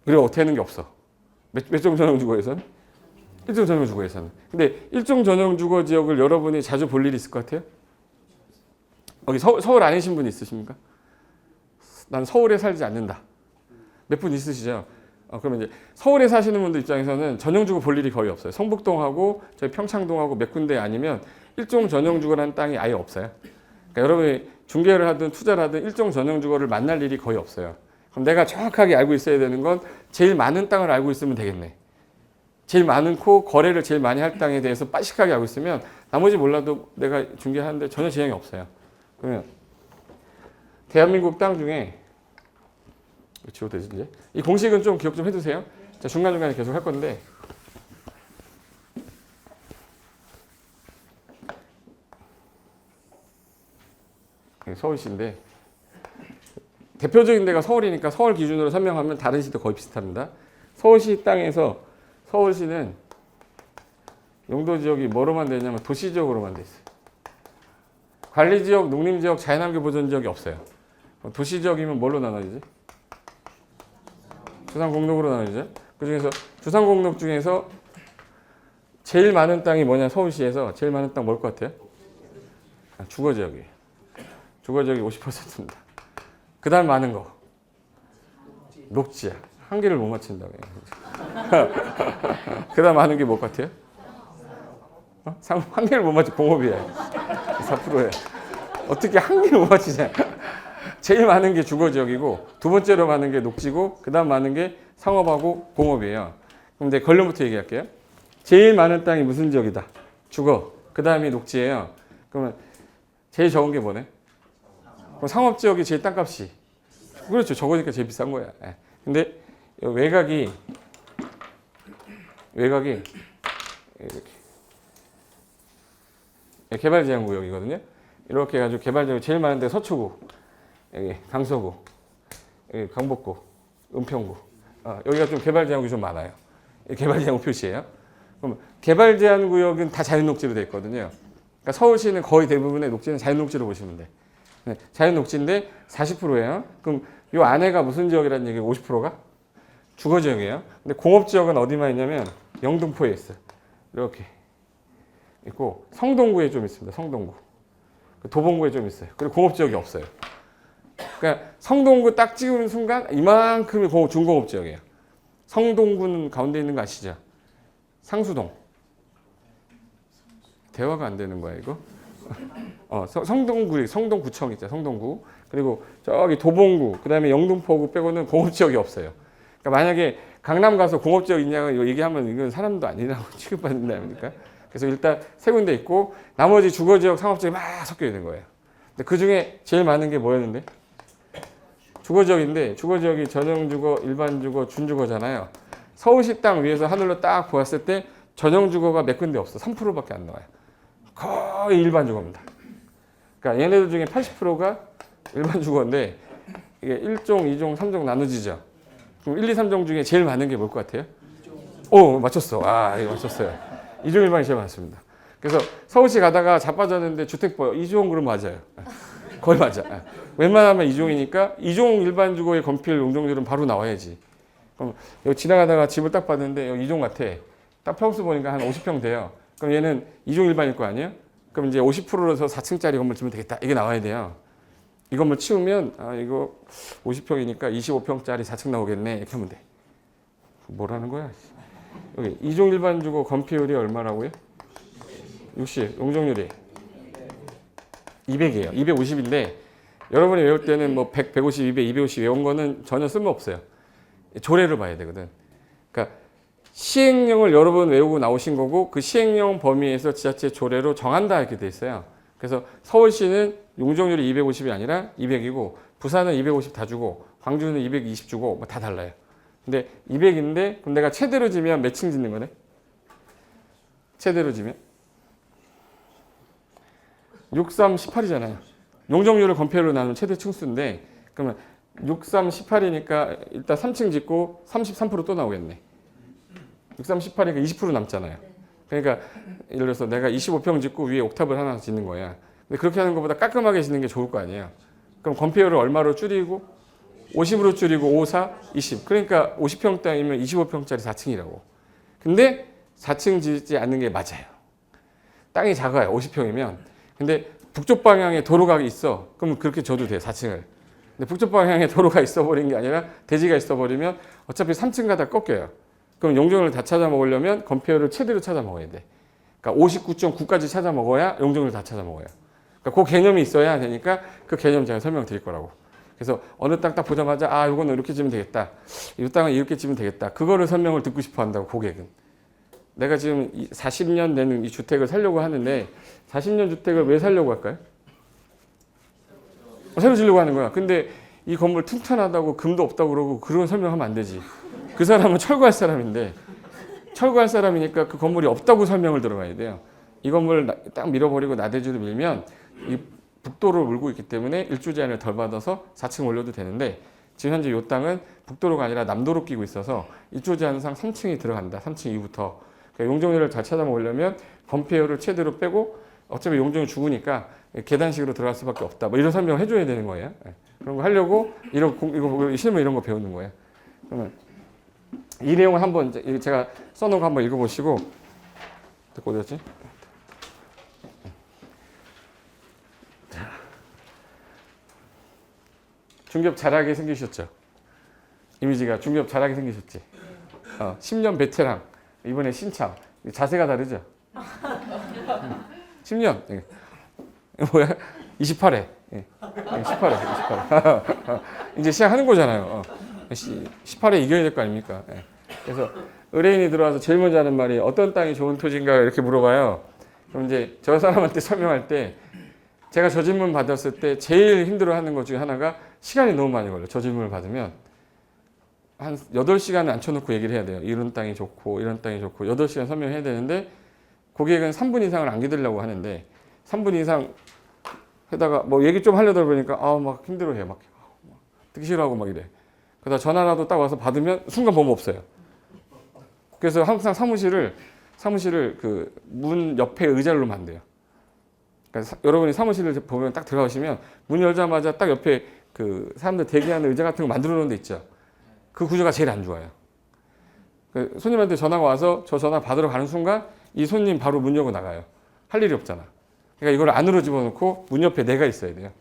그리고 어떻게 하는 게 없어. 몇 종 전용 주거에서는? 1종 전용 주거에서는. 근데 1종 전용 주거 지역을 여러분이 자주 볼 일이 있을 것 같아요? 여기 서울 아니신 분 있으십니까? 난 서울에 살지 않는다. 몇 분 있으시죠? 그러면 이제 서울에 사시는 분들 입장에서는 전용주거 볼 일이 거의 없어요. 성북동하고 저희 평창동하고 몇 군데 아니면 1종 전용주거라는 땅이 아예 없어요. 그러니까 여러분이 중개를 하든 투자를 하든 1종 전용주거를 만날 일이 거의 없어요. 그럼 내가 정확하게 알고 있어야 되는 건 제일 많은 땅을 알고 있으면 되겠네. 제일 많고 거래를 제일 많이 할 땅에 대해서 빠식하게 알고 있으면 나머지 몰라도 내가 중개하는데 전혀 지장이 없어요. 그러면 대한민국 땅 중에 지워되지 이제 이 공식은 좀 기억 좀 해두세요. 자, 중간중간에 계속 할 건데 서울시인데 대표적인 데가 서울이니까 서울 기준으로 설명하면 다른 시도 거의 비슷합니다. 서울시 땅에서 서울시는 용도지역이 뭐로만 되냐면 도시지역으로만 돼 있어요. 관리지역, 농림지역, 자연환경 보존지역이 없어요. 도시지역이면 뭘로 나눠지지? 주상공록으로 나눠지죠. 그중에서 주상공록 중에서 제일 많은 땅이 뭐냐? 서울시에서 제일 많은 땅 뭘 것 같아요? 주거지역이에요. 주거지역이 50%입니다. 그 다음 많은 거 녹지야. 한 개를 못 맞춘다고 해요. 그 다음 많은 게 뭐 같아요? 한 개를 못 맞추 공업이에요. 4%예요. 어떻게 한 개를 못 맞추냐? 제일 많은 게 주거지역이고 두 번째로 많은 게 녹지고 그 다음 많은 게 상업하고 공업이에요. 근데 결론부터 얘기할게요. 제일 많은 땅이 무슨 지역이다? 주거. 그 다음이 녹지예요. 그러면 제일 적은 게 뭐네? 그럼 상업지역이 제일 땅값이. 그렇죠. 적으니까 제일 비싼 거야. 예. 근데 외곽이 이렇게 개발제한구역이거든요. 이렇게 해가지고 개발제한 제일 많은 데 서초구, 여기 강서구, 여기 강북구, 은평구. 여기가 좀 개발제한구역이 좀 많아요. 개발제한구역 표시예요. 그럼 개발제한구역은 다 자연녹지로 되어 있거든요. 그러니까 서울시는 거의 대부분의 녹지는 자연녹지로 보시면 돼. 네, 자연녹지인데 40%예요. 그럼 이 안에가 무슨 지역이라는 얘기예요? 50%가 주거지역이에요. 근데 공업지역은 어디만 있냐면 영등포에 있어요. 이렇게 있고 성동구에 좀 있습니다. 성동구. 도봉구에 좀 있어요. 그리고 공업지역이 없어요. 그러니까 성동구 딱 찍은 순간 이만큼이 중공업지역이에요. 성동구는 가운데 있는 거 아시죠? 상수동. 대화가 안 되는 거야 이거? 성동구청 있죠. 성동구. 그리고 저기 도봉구, 그 다음에 영등포구 빼고는 공업지역이 없어요. 그러니까 만약에 강남 가서 공업지역 있냐고 얘기하면 이건 사람도 아니라고 취급받는다니까. 그래서 일단 세 군데 있고 나머지 주거지역, 상업지역이 막 섞여 있는 거예요. 근데 그 중에 제일 많은 게 뭐였는데? 주거지역인데 주거지역이 전용주거, 일반주거, 준주거잖아요. 서울시 땅 위에서 하늘로 딱 보았을 때 전용주거가 몇 군데 없어. 3%밖에 안 나와요. 거의 일반주거입니다. 그러니까 얘네들 중에 80%가 일반주거인데 이게 1종, 2종, 3종 나눠지죠. 그럼 1, 2, 3종 중에 제일 많은 게 뭘 것 같아요? 오, 맞췄어. 이거 맞췄어요. 2종 일반이 제일 많습니다. 그래서 서울시 가다가 자빠졌는데 주택 보여. 2종 그럼 맞아요. 거의 맞아. 웬만하면 2종이니까 2종 일반주거의 건필 용적률은 바로 나와야지. 그럼 여기 지나가다가 집을 딱 봤는데 여기 2종 같아. 딱 평수 보니까 한 50평 돼요. 그럼 얘는 2종 일반일 거 아니에요? 그럼 이제 50%로서 4층짜리 건물 지면 되겠다. 이게 나와야 돼요. 이 건물 치우면 이거 50평이니까 25평짜리 4층 나오겠네. 이렇게 하면 돼. 뭐라는 거야? 여기 2종 일반 주거 건폐율이 얼마라고요? 60. 용적률이 200이에요. 250인데 여러분이 외울 때는 뭐 100, 150, 200, 250 외운 거는 전혀 쓸모 없어요. 조례를 봐야 되거든. 그러니까 시행령을 여러 번 외우고 나오신 거고 그 시행령 범위에서 지자체 조례로 정한다 이렇게 돼 있어요. 그래서 서울시는 용적률이 250이 아니라 200이고 부산은 250 다 주고 광주는 220 주고 뭐 다 달라요. 근데 200인데 그럼 내가 최대로 지면 몇 층 짓는 거네? 최대로 지면 63, 18이잖아요. 용적률을 건폐율로 나누면 최대 층수인데 그러면 63, 18이니까 일단 3층 짓고 33%또 나오겠네. 63, 18이니까 20% 남잖아요. 그러니까 예를 들어서 내가 25평 짓고 위에 옥탑을 하나 짓는 거야. 근데 그렇게 하는 것보다 깔끔하게 짓는 게 좋을 거 아니에요. 그럼 건폐율을 얼마로 줄이고 50으로 줄이고 5, 4, 20. 그러니까 50평 땅이면 25평짜리 4층이라고. 근데 4층 짓지 않는 게 맞아요. 땅이 작아요. 50평이면. 근데 북쪽 방향에 도로가 있어. 그럼 그렇게 줘도 돼. 4층을. 근데 북쪽 방향에 도로가 있어 버린 게 아니라 대지가 있어 버리면 어차피 3층 가다 꺾여요. 그럼 용적률을 다 찾아 먹으려면 건폐율을 최대로 찾아 먹어야 돼. 그러니까 59.9까지 찾아 먹어야 용적률을 다 찾아 먹어요. 그러니까 그 개념이 있어야 되니까 그 개념 제가 설명드릴 거라고. 그래서 어느 땅 딱 보자마자 이거는 이렇게 지면 되겠다. 이 땅은 이렇게 지면 되겠다. 그거를 설명을 듣고 싶어 한다고 고객은. 내가 지금 40년 되는 이 주택을 살려고 하는데 40년 주택을 왜 살려고 할까요? 새로 지려고 하는 거야. 근데 이 건물 튼튼하다고 금도 없다고 그러고 그런 설명하면 안 되지. 그 사람은 철거할 사람인데 철거할 사람이니까 그 건물이 없다고 설명을 들어가야 돼요. 이 건물을 딱 밀어버리고 나대주로 밀면 이 북도를 물고 있기 때문에 일조 제한을 덜 받아서 4층 올려도 되는데 지금 현재 이 땅은 북도로가 아니라 남도로 끼고 있어서 일조 제한상 3층이 들어간다. 3층 이후부터. 그러니까 용적률을 잘 찾아 먹으려면 건폐율을 최대로 빼고 어차피 용적률 죽으니까 계단식으로 들어갈 수밖에 없다. 뭐 이런 설명을 해줘야 되는 거예요. 그런 거 하려고 이거 실무 이런 거 배우는 거예요. 그러면 이 내용을 한번 제가 써놓은 거 한번 읽어보시고 어디 갔지? 중개업 잘하게 생기셨죠? 이미지가 중개업 잘하게 생기셨지? 10년 베테랑 이번에 신참 자세가 다르죠? 10년 뭐야? 28회 28회 이제 시작하는 거잖아요. 18회 이겨야 될 거 아닙니까? 그래서 의뢰인이 들어와서 제일 먼저 하는 말이 어떤 땅이 좋은 토지인가 이렇게 물어봐요. 그럼 이제 저 사람한테 설명할 때 제가 저 질문 받았을 때 제일 힘들어하는 것 중에 하나가 시간이 너무 많이 걸려요. 저 질문을 받으면 한 8시간을 앉혀놓고 얘기를 해야 돼요. 이런 땅이 좋고 이런 땅이 좋고 8시간 설명해야 되는데 고객은 3분 이상을 안 기다리려고 하는데 3분 이상 하다가 뭐 얘기 좀 하려다 보니까 막 힘들어해요. 막 듣기 싫어하고 막 이래. 그러다 전화라도 딱 와서 받으면 순간 번호 없어요. 그래서 항상 사무실을 그 문 옆에 의자로 놓으면 안 돼요. 그러니까 여러분이 사무실을 보면 딱 들어가시면 문 열자마자 딱 옆에 그 사람들 대기하는 의자 같은 거 만들어 놓은 데 있죠. 그 구조가 제일 안 좋아요. 그 손님한테 전화가 와서 저 전화 받으러 가는 순간 이 손님 바로 문 열고 나가요. 할 일이 없잖아. 그러니까 이걸 안으로 집어넣고 문 옆에 내가 있어야 돼요.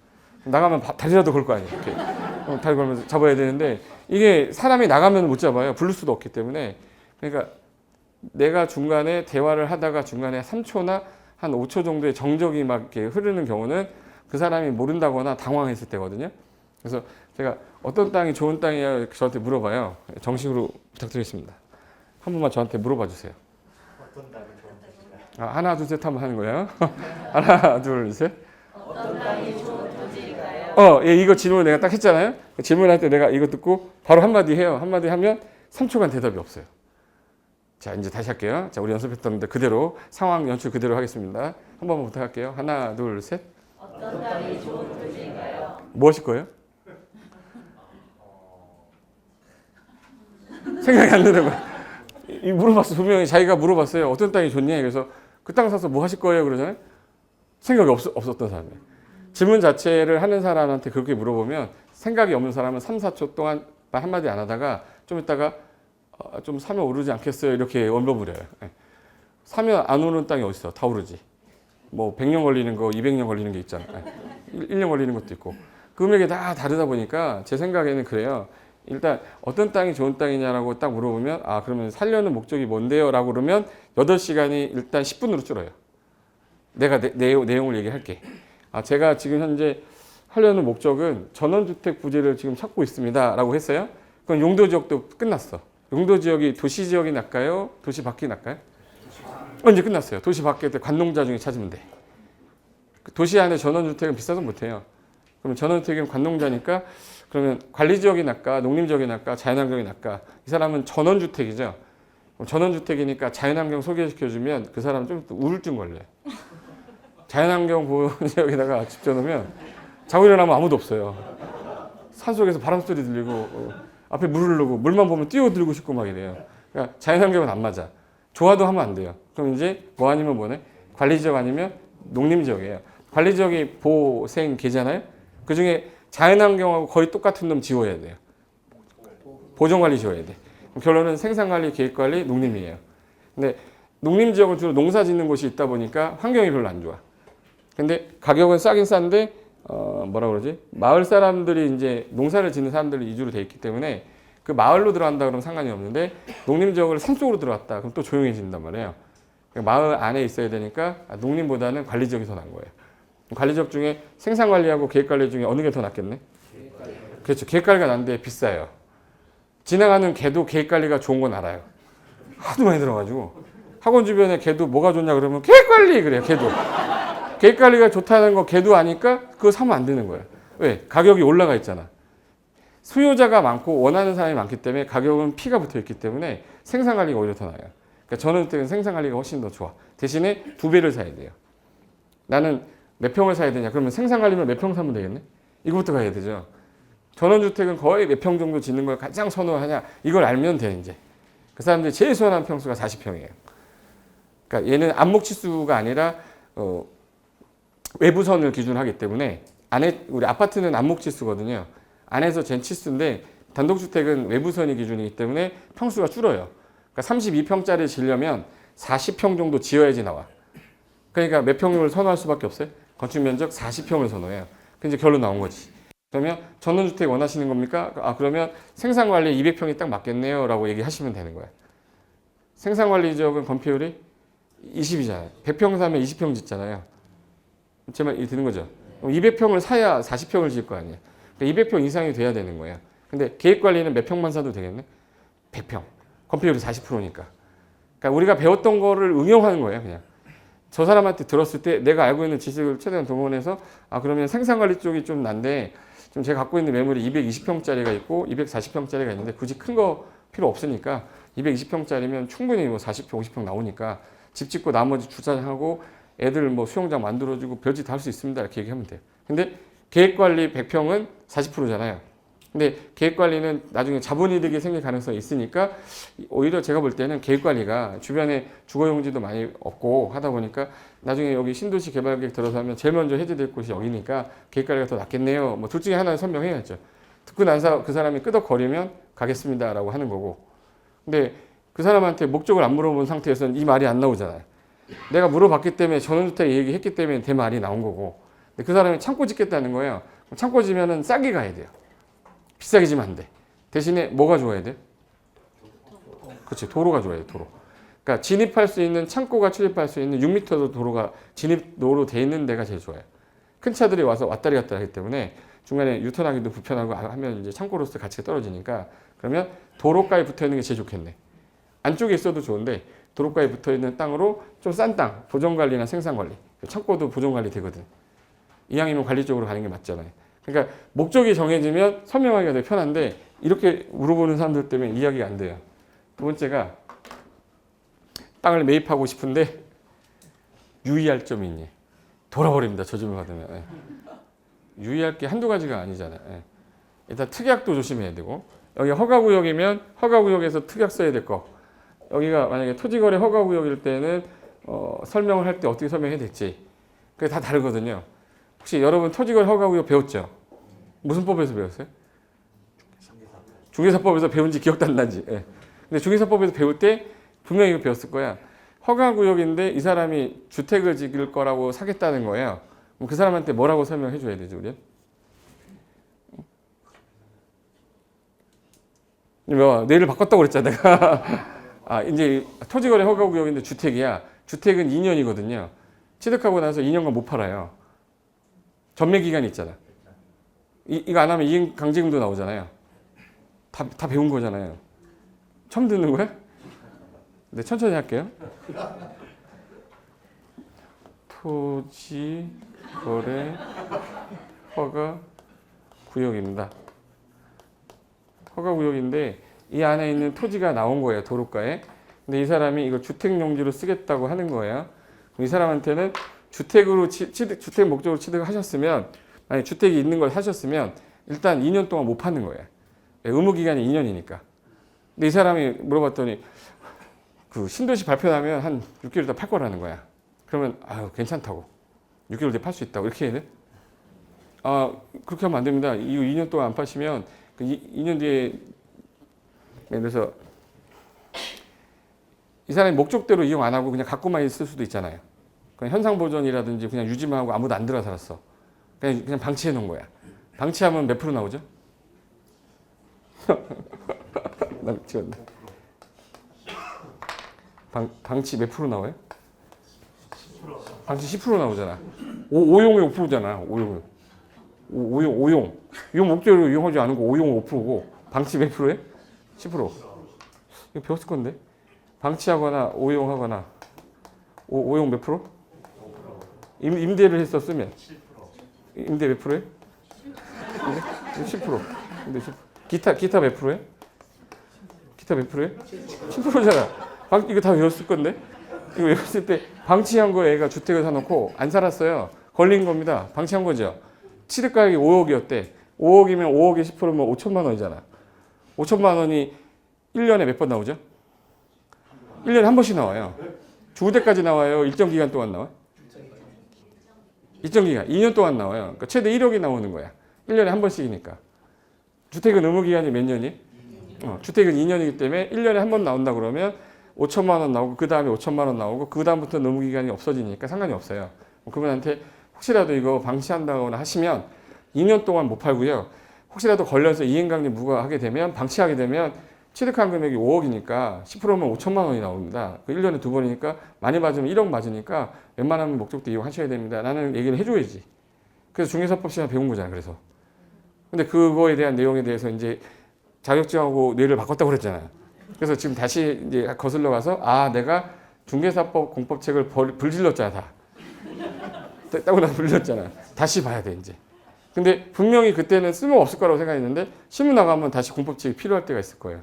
나가면 다리라도 걸 거 아니에요. 이렇게 다리 걸면서 잡아야 되는데 이게 사람이 나가면 못 잡아요. 부를 수도 없기 때문에. 그러니까 내가 중간에 대화를 하다가 중간에 3초나 한 5초 정도의 정적이 막 이렇게 흐르는 경우는 그 사람이 모른다거나 당황했을 때거든요. 그래서 제가 어떤 땅이 좋은 땅이야 이렇게 저한테 물어봐요. 정식으로 부탁드리겠습니다. 한 번만 저한테 물어봐 주세요. 어떤 땅이 좋은 토지인가요? 하나 둘 셋 한번 하는 거예요. 하나 둘 셋. 어떤 땅이 좋은 토지일까요? 예, 이거 질문을 내가 딱 했잖아요. 질문할 때 내가 이거 듣고 바로 한마디 해요. 한마디 하면 3초간 대답이 없어요. 자, 이제 다시 할게요. 자, 우리 연습했던 데 그대로 상황 연출 그대로 하겠습니다. 한 번만 부탁할게요. 하나, 둘, 셋. 어떤 땅이 좋은 토지일까요? 뭐 하실 거예요? 생각이 안 드는 거야. 물어봤어. 분명히 자기가 물어봤어요. 어떤 땅이 좋냐? 그래서 그 땅 사서 뭐 하실 거예요? 그러잖아요. 생각이 없었던 사람이에요. 질문 자체를 하는 사람한테 그렇게 물어보면 생각이 없는 사람은 3, 4초 동안 한마디 안 하다가 좀 있다가 좀 사면 오르지 않겠어요? 이렇게 언급을 해요. 사면 안 오르는 땅이 어딨어? 다 오르지. 뭐 100년 걸리는 거, 200년 걸리는 게 있잖아. 1년 걸리는 것도 있고. 금액이 다 다르다 보니까 제 생각에는 그래요. 일단 어떤 땅이 좋은 땅이냐라고 딱 물어보면 그러면 살려는 목적이 뭔데요? 라고 그러면 8시간이 일단 10분으로 줄어요. 내가 내용을 얘기할게. 제가 지금 현재 하려는 목적은 전원주택 부지를 지금 찾고 있습니다. 라고 했어요. 그럼 용도지역도 끝났어. 용도지역이 도시지역이 낫까요? 도시 밖이 낫까요? 이제 끝났어요. 도시 밖에 관농자 중에 찾으면 돼. 도시 안에 전원주택은 비싸서 못해요. 그러면 전원주택은 관농자니까 그러면 관리지역이 낫까? 농림지역이 낫까? 자연환경이 낫까? 이 사람은 전원주택이죠. 전원주택이니까 자연환경 소개시켜주면 그 사람은 좀 우울증 걸려요. 자연환경 보호지역에다가 집 지어놓으면 자고 일어나면 아무도 없어요. 산속에서 바람소리 들리고 앞에 물 흐르고 물만 보면 뛰어들고 싶고 막 이래요. 그러니까 자연환경은 안 맞아. 좋아도 하면 안 돼요. 그럼 이제 뭐 아니면 뭐네? 관리지역 아니면 농림지역이에요. 관리지역이 보생계잖아요. 그중에 자연환경하고 거의 똑같은 놈 지워야 돼요. 보존관리 지워야 돼. 결론은 생산관리, 계획관리, 농림이에요. 근데 농림지역은 주로 농사 짓는 곳이 있다 보니까 환경이 별로 안 좋아. 근데 가격은 싸긴 싼데 뭐라 그러지? 마을 사람들이 이제 농사를 짓는 사람들이 이주로 돼 있기 때문에 그 마을로 들어간다 그러면 상관이 없는데 농림지역을 산속으로 들어갔다 그럼 또 조용해진단 말이에요. 그러니까 마을 안에 있어야 되니까 농림보다는 관리지역이 더 나은 거예요. 관리지역 중에 생산관리하고 계획관리 중에 어느 게 더 낫겠네? 그렇죠. 계획관리가 난데 비싸요. 지나가는 개도 계획관리가 좋은 건 알아요. 하도 많이 들어가지고 학원 주변에 개도 뭐가 좋냐 그러면 계획관리 그래요. 개도. 계획관리가 좋다는 거 개도 아니까 그거 사면 안 되는 거예요. 왜? 가격이 올라가 있잖아. 수요자가 많고 원하는 사람이 많기 때문에 가격은 피가 붙어 있기 때문에 생산관리가 오히려 더 나아요. 그러니까 전원주택은 생산관리가 훨씬 더 좋아. 대신에 2배를 사야 돼요. 나는 몇 평을 사야 되냐? 그러면 생산관리면 몇 평 사면 되겠네? 이거부터 가야 되죠. 전원주택은 거의 몇 평 정도 짓는 걸 가장 선호하냐? 이걸 알면 돼 이제. 그 사람들이 제일 선호하는 평수가 40평이에요. 그러니까 얘는 안목치수가 아니라 외부선을 기준으로 하기 때문에 우리 아파트는 안목치수거든요. 안에서 잰 치수인데 단독주택은 외부선이 기준이기 때문에 평수가 줄어요. 그러니까 32평짜리 지으려면 40평 정도 지어야지 나와. 그러니까 몇 평을 선호할 수밖에 없어요? 건축면적 40평을 선호해요. 그 이제 결론 나온 거지. 그러면 전원주택 원하시는 겁니까? 그러면 생산관리 200평이 딱 맞겠네요 라고 얘기하시면 되는 거예요. 생산관리 지역은 건폐율이 20이잖아요. 100평 사면 20평 짓잖아요. 제 말 이해 되는 거죠? 200평을 사야 40평을 지을 거 아니에요. 그러니까 200평 이상이 돼야 되는 거예요. 근데 계획관리는 몇 평만 사도 되겠네? 100평. 건폐율이 40%니까. 그러니까 우리가 배웠던 거를 응용하는 거예요, 그냥. 저 사람한테 들었을 때 내가 알고 있는 지식을 최대한 동원해서 아 그러면 생산관리 쪽이 좀 난데 좀 제가 갖고 있는 매물이 220평짜리가 있고 240평짜리가 있는데 굳이 큰 거 필요 없으니까 220평짜리면 충분히 뭐 40평, 50평 나오니까 집 짓고 나머지 주차장하고 애들 뭐 수영장 만들어주고 별짓 다 할 수 있습니다. 이렇게 얘기하면 돼요. 근데 계획관리 100평은 40%잖아요. 근데 계획관리는 나중에 자본이득이 생길 가능성이 있으니까 오히려 제가 볼 때는 계획관리가 주변에 주거용지도 많이 없고 하다 보니까 나중에 여기 신도시 개발계획 들어서 하면 제일 먼저 해제될 곳이 여기니까 계획관리가 더 낫겠네요. 뭐 둘 중에 하나는 설명해야죠. 듣고 나서 그 사람이 끄덕거리면 가겠습니다라고 하는 거고. 근데 그 사람한테 목적을 안 물어본 상태에서는 이 말이 안 나오잖아요. 내가 물어봤기 때문에 전원주택 얘기했기 때문에 대 말이 나온 거고. 근데 그 사람이 창고 짓겠다는 거예요. 창고 지면은 싸게 가야 돼요. 비싸게 지면 안 돼. 대신에 뭐가 좋아야 돼? 그렇지. 도로가 좋아야 돼. 도로. 그러니까 진입할 수 있는 창고가 출입할 수 있는 6m 도로가 진입로로 돼 있는 데가 제일 좋아요. 큰 차들이 와서 왔다리 갔다 하기 때문에 중간에 유턴하기도 불편하고 하면 이제 창고로서 가치가 떨어지니까 그러면 도로가에 붙어 있는 게 제일 좋겠네. 안쪽에 있어도 좋은데 도로가에 붙어 있는 땅으로 좀 싼 땅, 보존관리나 생산관리. 창고도 보존관리 되거든. 이왕이면 관리 쪽으로 가는 게 맞잖아요. 그러니까 목적이 정해지면 설명하기가 되게 편한데 이렇게 물어보는 사람들 때문에 이야기가 안 돼요. 두 번째가 땅을 매입하고 싶은데 유의할 점이 있니? 돌아버립니다. 저 점을 받으면. 예. 유의할 게 한두 가지가 아니잖아요. 예. 일단 특약도 조심해야 되고 여기 허가구역이면 허가구역에서 특약 써야 될 거. 여기가 만약에 토지거래 허가구역일 때는 설명을 할 때 어떻게 설명해야 될지 그게 다 다르거든요. 혹시 여러분 토지거래 허가구역 배웠죠? 무슨 법에서 배웠어요? 중개사법에서 배운지 기억도 안 나지. 예. 근데 중개사법에서 배울 때 분명히 이거 배웠을 거야. 허가구역인데 이 사람이 주택을 지을 거라고 사겠다는 거예요. 그럼 그 사람한테 뭐라고 설명해 줘야 되죠, 우리? 뇌를 바꿨다고 그랬잖아, 내가. 아, 이제 토지거래 허가구역인데 주택이야. 주택은 2년이거든요. 취득하고 나서 2년간 못 팔아요. 전매 기간이 있잖아. 이거 안 하면 이행 강제금도 나오잖아요. 다 배운 거잖아요. 처음 듣는 거야? 네, 천천히 할게요. 토지 거래 허가 구역입니다. 허가 구역인데 이 안에 있는 토지가 나온 거예요. 도로가에. 근데 이 사람이 이거 주택 용지로 쓰겠다고 하는 거예요. 이 사람한테는 주택으로 주택 목적으로 취득을 하셨으면 아니 주택이 있는 걸 사셨으면 일단 2년 동안 못 파는 거예요. 의무 기간이 2년이니까. 근데 이 사람이 물어봤더니 그 신도시 발표나면 한 6개월 있다 팔 거라는 거야. 그러면 아유 괜찮다고. 6개월 뒤에 팔 수 있다고 이렇게 해야 돼? 아 그렇게 하면 안 됩니다. 이후 2년 동안 안 파시면 그 2년 뒤에 예를 들어서 이 사람이 목적대로 이용 안 하고 그냥 갖고만 있을 수도 있잖아요. 그냥 현상 보존이라든지 그냥 유지만 하고 아무도 안 들어 살았어. 그냥 방치해 놓은 거야. 방치하면 몇 프로 나오죠? 나 미치겠네. 방치 몇 프로 나와요? 10%. 방치 10% 나오잖아. 오용이 5%잖아. 오용. 이용 목적으로 이용하지 않은 거 오용 5%고 방치 몇 프로에? 10%. 이거 배웠을 건데. 방치하거나 오용하거나 오용 몇 프로? 임대를 했었으면 7%. 임대 몇 프로에? 10%. 임대 10%. 기타 몇 프로에? 기타 몇 프로에? 7%잖아. 이거 다 외웠을 건데? 이거 외웠을 때 방치한 거에 애가 주택을 사놓고 안 살았어요. 걸린 겁니다. 방치한 거죠. 취득가격이 5억이었대. 5억이면 5억에 10%면 5천만 원이잖아. 5천만 원이 1년에 몇 번 나오죠? 1년에 한 번씩 나와요. 죽을 때까지 나와요? 일정 기간 동안 나와요? 일정 기간, 2년 동안 나와요. 그러니까 최대 1억이 나오는 거야. 1년에 한 번씩이니까. 주택은 의무 기간이 몇 년이? 주택은 2년이기 때문에 1년에 한 번 나온다 그러면 5천만 원 나오고 그 다음에 5천만 원 나오고 그 다음부터 의무 기간이 없어지니까 상관이 없어요. 그분한테 혹시라도 이거 방치한다거나 하시면 2년 동안 못 팔고요. 혹시라도 걸려서 이행강제 무과하게 되면 방치하게 되면 취득한 금액이 5억이니까 10%면 5천만 원이 나옵니다. 그 1년에 두 번이니까 많이 맞으면 1억 맞으니까 웬만하면 목적도 이용하셔야 됩니다. 라는 얘기를 해줘야지. 그래서 중개사법 시간 배운 거잖아. 그래서. 근데 그거에 대한 내용에 대해서 이제 자격증하고 뇌를 바꿨다고 그랬잖아요. 그래서 지금 다시 이제 거슬러 가서 아 내가 중개사법 공법책을 불질렀잖아 다. 따구나 불질렀잖아. 다시 봐야 돼 이제. 근데 분명히 그때는 쓸모 없을 거라고 생각했는데 신문 나가면 다시 공법책이 필요할 때가 있을 거예요.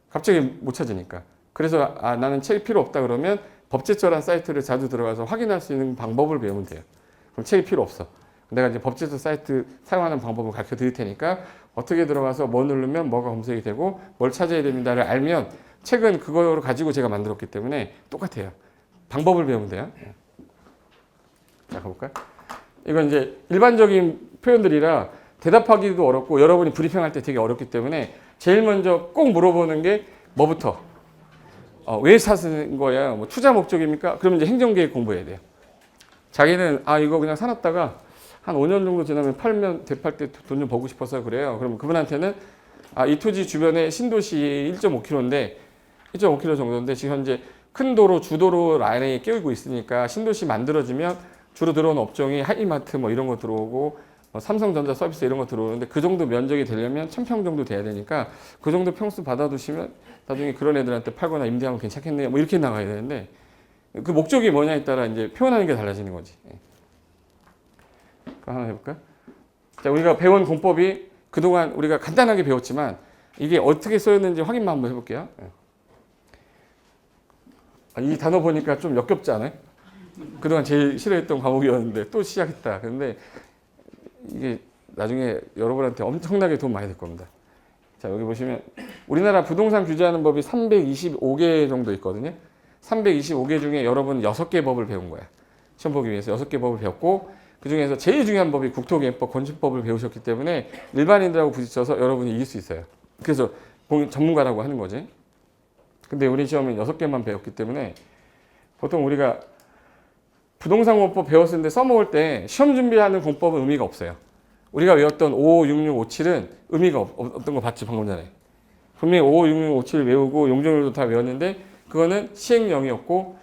갑자기 못 찾으니까. 그래서 아 나는 책이 필요 없다 그러면 법제처란 사이트를 자주 들어가서 확인할 수 있는 방법을 배우면 돼요. 그럼 책이 필요 없어. 내가 이제 법제처 사이트 사용하는 방법을 가르쳐 드릴 테니까 어떻게 들어가서 뭐 누르면 뭐가 검색이 되고 뭘 찾아야 됩니다를 알면 책은 그거를 가지고 제가 만들었기 때문에 똑같아요. 방법을 배우면 돼요. 자 가볼까요? 이건 이제 일반적인 표현들이라 대답하기도 어렵고 여러분이 브리핑할 때 되게 어렵기 때문에 제일 먼저 꼭 물어보는 게 뭐부터? 왜 사는 거야? 뭐 투자 목적입니까? 그러면 이제 행정계획 공부해야 돼요. 자기는 아 이거 그냥 사놨다가 한 5년 정도 지나면 팔면 되팔 때 돈 좀 벌고 싶어서 그래요. 그럼 그분한테는 아, 이 토지 주변에 신도시 1.5km인데 1.5km 정도인데 지금 현재 큰 도로 주도로 라인에 끼우고 있으니까 신도시 만들어지면 주로 들어오는 업종이 하이마트 뭐 이런 거 들어오고 삼성전자 서비스 이런 거 들어오는데 그 정도 면적이 되려면 1000평 정도 돼야 되니까 그 정도 평수 받아두시면 나중에 그런 애들한테 팔거나 임대하면 괜찮겠네요. 뭐 이렇게 나가야 되는데 그 목적이 뭐냐에 따라 이제 표현하는 게 달라지는 거지. 하나 해볼까요? 자, 우리가 배운 공법이 그동안 우리가 간단하게 배웠지만 이게 어떻게 쓰였는지 확인만 한번 해볼게요. 이 단어 보니까 좀 역겹지 않아요? 그동안 제일 싫어했던 과목이었는데 또 시작했다. 그런데 이게 나중에 여러분한테 엄청나게 도움 많이 될 겁니다. 자, 여기 보시면 우리나라 부동산 규제하는 법이 325개 정도 있거든요. 325개 중에 여러분 6개 법을 배운 거야. 시험 보기 위해서 6개 법을 배웠고 그 중에서 제일 중요한 법이 국토개혁법, 건축법을 배우셨기 때문에 일반인들하고 부딪혀서 여러분이 이길 수 있어요. 그래서 전문가라고 하는 거지. 근데 우리 시험은 6개만 배웠기 때문에 보통 우리가 부동산 공법 배웠을 때 써먹을 때 시험 준비하는 공법은 의미가 없어요. 우리가 외웠던 5, 6, 6, 5, 7은 의미가 없던 거 봤지 방금 전에. 분명히 5, 6, 6, 5, 7 외우고 용적률도 다 외웠는데 그거는 시행령이었고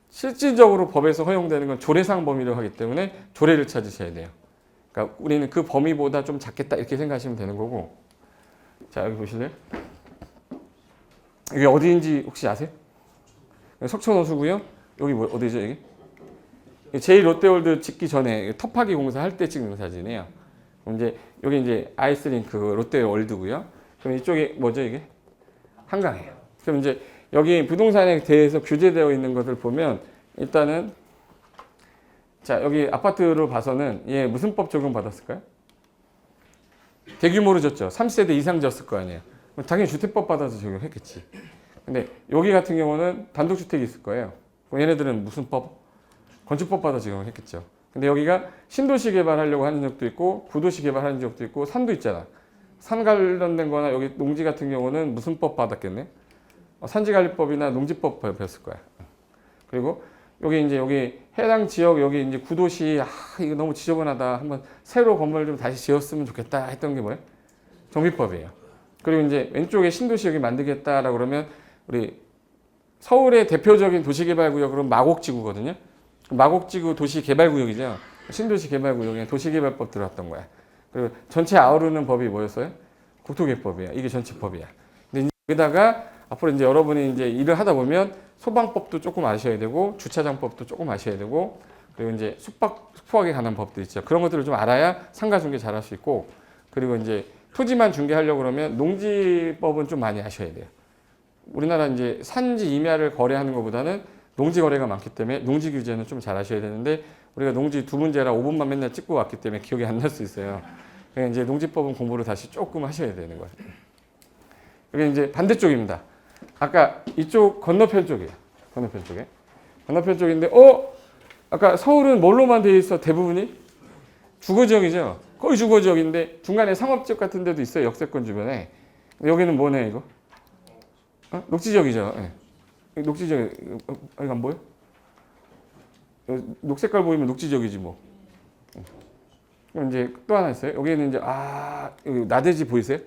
실질적으로 법에서 허용되는 건 조례상 범위로 하기 때문에 조례를 찾으셔야 돼요. 그러니까 우리는 그 범위보다 좀 작겠다 이렇게 생각하시면 되는 거고. 자 여기 보실래요? 이게 어디인지 혹시 아세요? 석촌호수고요. 여기 뭐 어디죠 이게? 제일 롯데월드 짓기 전에 터파기 공사할 때 찍는 사진이에요. 그럼 이제 여기 이제 아이스링크 롯데월드고요. 그럼 이쪽이 뭐죠 이게? 한강이에요. 그럼 이제 여기 부동산에 대해서 규제되어 있는 것을 보면 일단은 자 여기 아파트로 봐서는 얘 무슨 법 적용 받았을까요? 대규모로 졌죠. 3세대 이상 졌을 거 아니에요. 당연히 주택법 받아서 적용했겠지. 근데 여기 같은 경우는 단독주택이 있을 거예요. 그럼 얘네들은 무슨 법? 건축법 받아 적용했겠죠. 근데 여기가 신도시 개발하려고 하는 적도 있고 구도시 개발하는 적도 있고 산도 있잖아. 산 관련된 거나 여기 농지 같은 경우는 무슨 법 받았겠네? 산지관리법이나 농지법 배웠을 거야. 그리고 여기 해당 지역 여기 이제 구도시 이거 너무 지저분하다. 한번 새로 건물 좀 다시 지었으면 좋겠다 했던 게 뭐예요? 정비법이에요. 그리고 이제 왼쪽에 신도시 여기 만들겠다라고 그러면 우리 서울의 대표적인 도시개발구역은 마곡지구거든요. 마곡지구 도시개발구역이죠. 신도시 개발구역에 도시개발법 들어왔던 거야. 그리고 전체 아우르는 법이 뭐였어요? 국토개법이야. 이게 전체 법이야. 근데 여기다가 앞으로 이제 여러분이 이제 일을 하다 보면 소방법도 조금 아셔야 되고 주차장법도 조금 아셔야 되고 그리고 이제 숙박에 관한 법도 있죠. 그런 것들을 좀 알아야 상가 중개 잘할 수 있고 그리고 이제 토지만 중개하려고 그러면 농지법은 좀 많이 아셔야 돼요. 우리나라 이제 산지 임야를 거래하는 것보다는 농지 거래가 많기 때문에 농지 규제는 좀 잘 아셔야 되는데 우리가 농지 두 문제라 5분만 맨날 찍고 왔기 때문에 기억이 안 날 수 있어요. 그러니까 이제 농지법은 공부를 다시 조금 하셔야 되는 거예요. 이게 이제 반대쪽입니다. 아까 이쪽 건너편 쪽이에요. 건너편 쪽에. 건너편 쪽인데, 아까 서울은 뭘로만 되어 있어? 대부분이? 주거지역이죠. 거의 주거지역인데 중간에 상업지역 같은 데도 있어요. 역세권 주변에. 여기는 뭐네 이거? 녹지지역이죠. 네. 녹지지역, 이거 안 보여? 녹색깔 보이면 녹지지역이지 뭐. 그럼 이제 또 하나 있어요. 여기는 이제 여기 나대지 보이세요?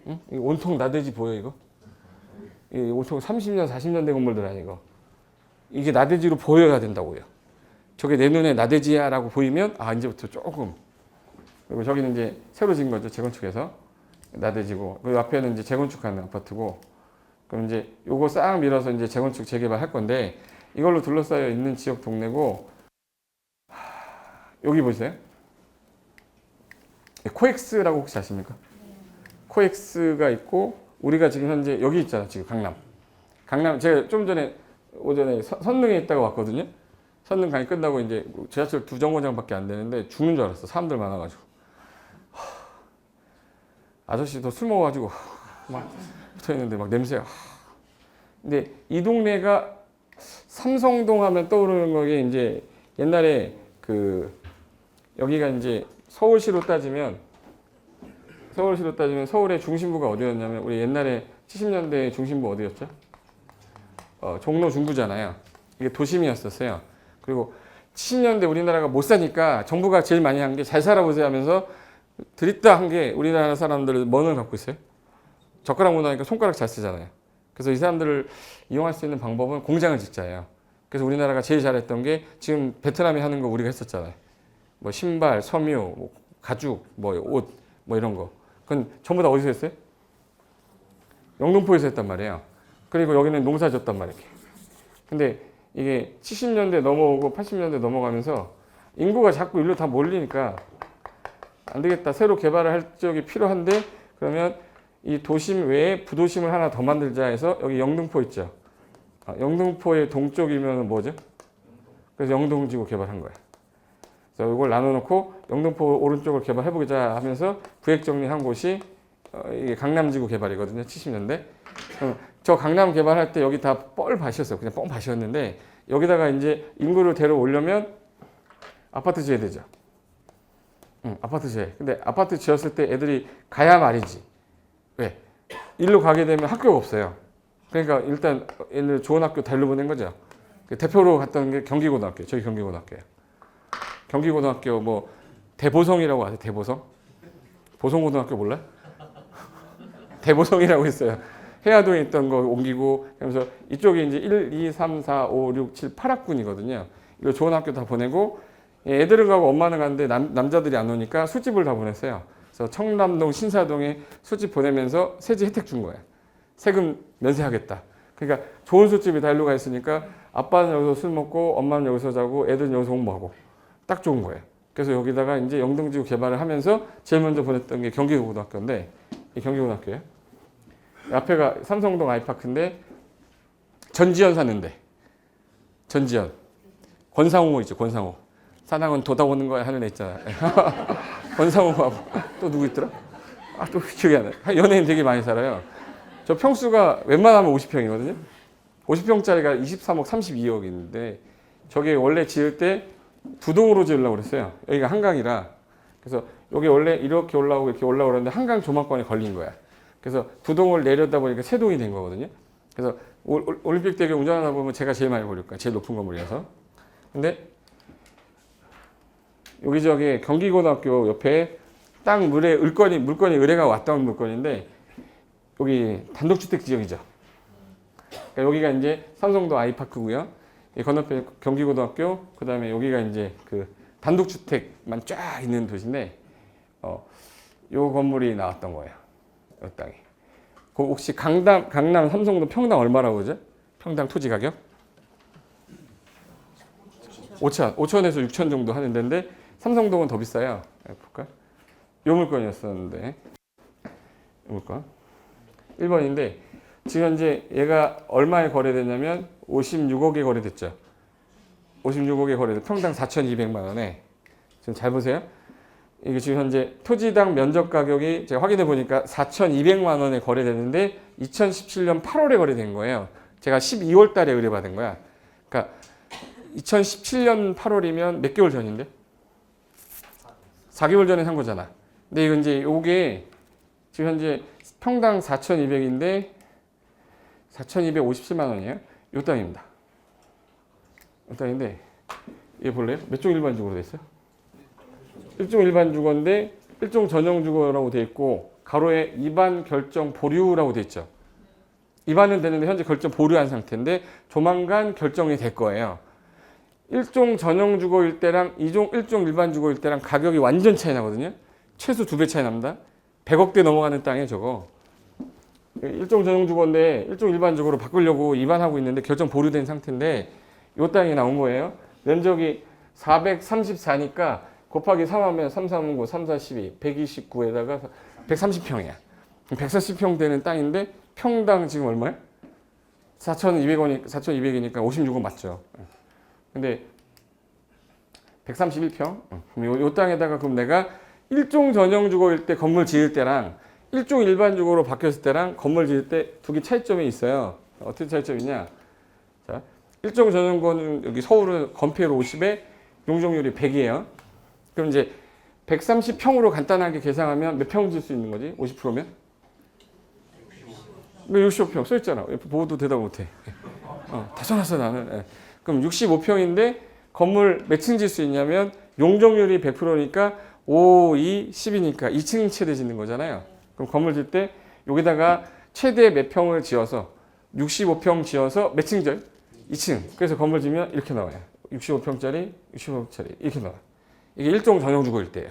응? 온통 나대지 보여 이거? 이 온통 30년, 40년 된 건물들 아니고 이게 나대지로 보여야 된다고요. 저게 내 눈에 나대지야라고 보이면 이제부터 조금. 그리고 저기는 이제 새로 지은 거죠. 재건축해서 나대지고 그리고 앞에는 이제 재건축하는 아파트고 그럼 이제 요거 싹 밀어서 이제 재건축 재개발할 건데 이걸로 둘러싸여 있는 지역 동네고 여기 보세요. 코엑스라고 혹시 아십니까? 코엑스가 있고 우리가 지금 현재 여기 있잖아. 지금 강남 제가 좀 전에 오전에 선릉에 있다가 왔거든요. 선릉 강의 끝나고 이제 지하철 2정거장밖에 안 되는데 죽는 줄 알았어. 사람들 많아가지고. 아저씨도 술 먹어가지고 막 붙어있는데 막 냄새가. 근데 이 동네가 삼성동 하면 떠오르는 거게 이제 옛날에 그 여기가 이제 서울시로 따지면 서울의 중심부가 어디였냐면 우리 옛날에 70년대 중심부 어디였죠? 종로 중구잖아요. 이게 도심이었었어요. 그리고 70년대 우리나라가 못 사니까 정부가 제일 많이 한 게 잘 살아보세요 하면서 드립다 한 게 우리나라 사람들을 뭔을 갖고 있어요? 젓가락 문화니까 손가락 잘 쓰잖아요. 그래서 이 사람들을 이용할 수 있는 방법은 공장을 짓자예요. 그래서 우리나라가 제일 잘했던 게 지금 베트남이 하는 거 우리가 했었잖아요. 뭐 신발, 섬유, 뭐 가죽, 뭐 옷, 뭐 이런 거. 그건 전부 다 어디서 했어요? 영등포에서 했단 말이에요. 그리고 여기는 농사 졌단 말이에요. 근데 이게 70년대 넘어오고 80년대 넘어가면서 인구가 자꾸 일로 다 몰리니까 안 되겠다. 새로 개발을 할 지역이 필요한데 그러면 이 도심 외에 부도심을 하나 더 만들자 해서 여기 영등포 있죠. 영등포의 동쪽이면 뭐죠? 그래서 영동지구 개발한 거예요. 그래서 이걸 나눠놓고 영등포 오른쪽을 개발해보자 하면서 구획 정리한 곳이 이게 강남지구 개발이거든요. 70년대. 저 강남 개발할 때 여기 다 뻘밭이었어요. 그냥 뻥밭이었는데 여기다가 이제 인구를 데려 오려면 아파트 지어야 되죠. 아파트 지어야 돼. 근데 아파트 지었을 때 애들이 가야 말이지. 왜? 일로 가게 되면 학교가 없어요. 그러니까 일단 얘를 좋은 학교 달로 보낸 거죠. 대표로 갔던 게 경기고등학교. 저기 경기고등학교예요. 경기고등학교 뭐 대보성이라고 아세요? 대보성? 보성고등학교 몰라요? 대보성이라고 있어요. 해화동에 있던 거 옮기고 그러면서 이쪽이 이제 1, 2, 3, 4, 5, 6, 7, 8학군이거든요. 이거 좋은 학교 다 보내고 애들은 가고 엄마는 가는데 남자들이 안 오니까 술집을 다 보냈어요. 그래서 청남동, 신사동에 술집 보내면서 세제 혜택 준 거예요. 세금 면세하겠다. 그러니까 좋은 술집이 다 일로 가 있으니까 아빠는 여기서 술 먹고 엄마는 여기서 자고 애들은 여기서 공부하고 딱 좋은 거예요. 그래서 여기다가 이제 영등지구 개발을 하면서 제일 먼저 보냈던 게 경기고등학교인데 이 경기고등학교예요. 앞에가 삼성동 아이파크인데 전지현 사는데 전지현 권상우 있죠. 권상우 사랑은 돋아오는 거야 하는 애 있잖아. 권상우하고 또 누구 있더라? 또 기억이 안 나. 연예인 되게 많이 살아요. 저 평수가 웬만하면 50평이거든요. 50평짜리가 23억 32억인데 저게 원래 지을 때 두 동으로 지으려고 그랬어요. 여기가 한강이라. 그래서 여기 원래 이렇게 올라오고 이렇게 올라오는데 한강 조망권에 걸린 거야. 그래서 두 동을 내려다 보니까 세 동이 된 거거든요. 그래서 올림픽대교 운전하다 보면 제가 제일 많이 걸릴 거야. 제일 높은 건물이라서. 근데 여기저기 경기고등학교 옆에 땅 물건이 의뢰가 왔던 물건인데 여기 단독주택 지역이죠. 그러니까 여기가 이제 삼성동 아이파크고요. 이 건너편 경기고등학교, 그 다음에 여기가 이제 그 단독주택만 쫙 있는 도시인데, 요 건물이 나왔던 거예요. 이 땅이. 그 혹시 강남, 삼성동 평당 얼마라고 그러죠? 평당 토지 가격? 5천에서 6천 정도 하는 데인데, 삼성동은 더 비싸요. 볼까? 요 물건이었었는데, 이 물건. 1번인데, 지금 현재 얘가 얼마에 거래됐냐면 56억에 거래됐죠. 56억에 거래돼 평당 4,200만 원에 지금 잘 보세요. 이게 지금 현재 토지당 면적 가격이 제가 확인해 보니까 4,200만 원에 거래됐는데 2017년 8월에 거래된 거예요. 제가 12월 달에 의뢰받은 거야. 그러니까 2017년 8월이면 몇 개월 전인데? 4개월 전에 산 거잖아. 근데 이거 이제 요게 지금 현재 평당 4,200인데 4,257만 원이에요. 요 땅입니다. 요 땅인데 얘 볼래요? 몇 종 일반 주거로 돼 있어요? 1종 일반 주거인데 1종 전용 주거라고 돼 있고 가로에 입안 결정 보류라고 돼 있죠. 입안은 되는데 현재 결정 보류한 상태인데 조만간 결정이 될 거예요. 1종 전용 주거일 때랑 1종 일반 주거일 때랑 가격이 완전 차이 나거든요. 최소 2배 차이 납니다. 100억대 넘어가는 땅에 저거 일종 전용 주거인데 일종 일반적으로 바꾸려고 입안하고 있는데 결정 보류된 상태인데 요 땅이 나온 거예요. 면적이 434니까 곱하기 3하면 3, 3, 9, 3, 4, 12, 129에다가 130평이야. 140평 되는 땅인데 평당 지금 얼마야? 4,200이니까 56원 맞죠. 근데 131평? 그럼 요 땅에다가 그럼 내가 일종 전용 주거일 때 건물 지을 때랑 일종 일반 주거로 바뀌었을 때랑 건물 지을 때 두 개 차이점이 있어요. 어떻게 차이점이 있냐? 자, 일종 전용 주거는 여기 서울은 건폐율 50에 용적률이 100이에요. 그럼 이제 130평으로 간단하게 계산하면 몇 평 질 수 있는 거지? 50%면? 65평 써있잖아. 보고도 대답 못해. 다 써놨어 나는. 예. 그럼 65평인데 건물 몇 층 질 수 있냐면 용적률이 100%니까 5, 2, 10이니까 2층 최대 짓는 거잖아요. 그럼 건물 질 때 여기다가 최대 몇 평을 지어서 65평 지어서 몇 층 져? 2층. 그래서 건물 지면 이렇게 나와요. 65평짜리, 65평짜리 이렇게 나와요. 이게 일종 전용주거일 때예요.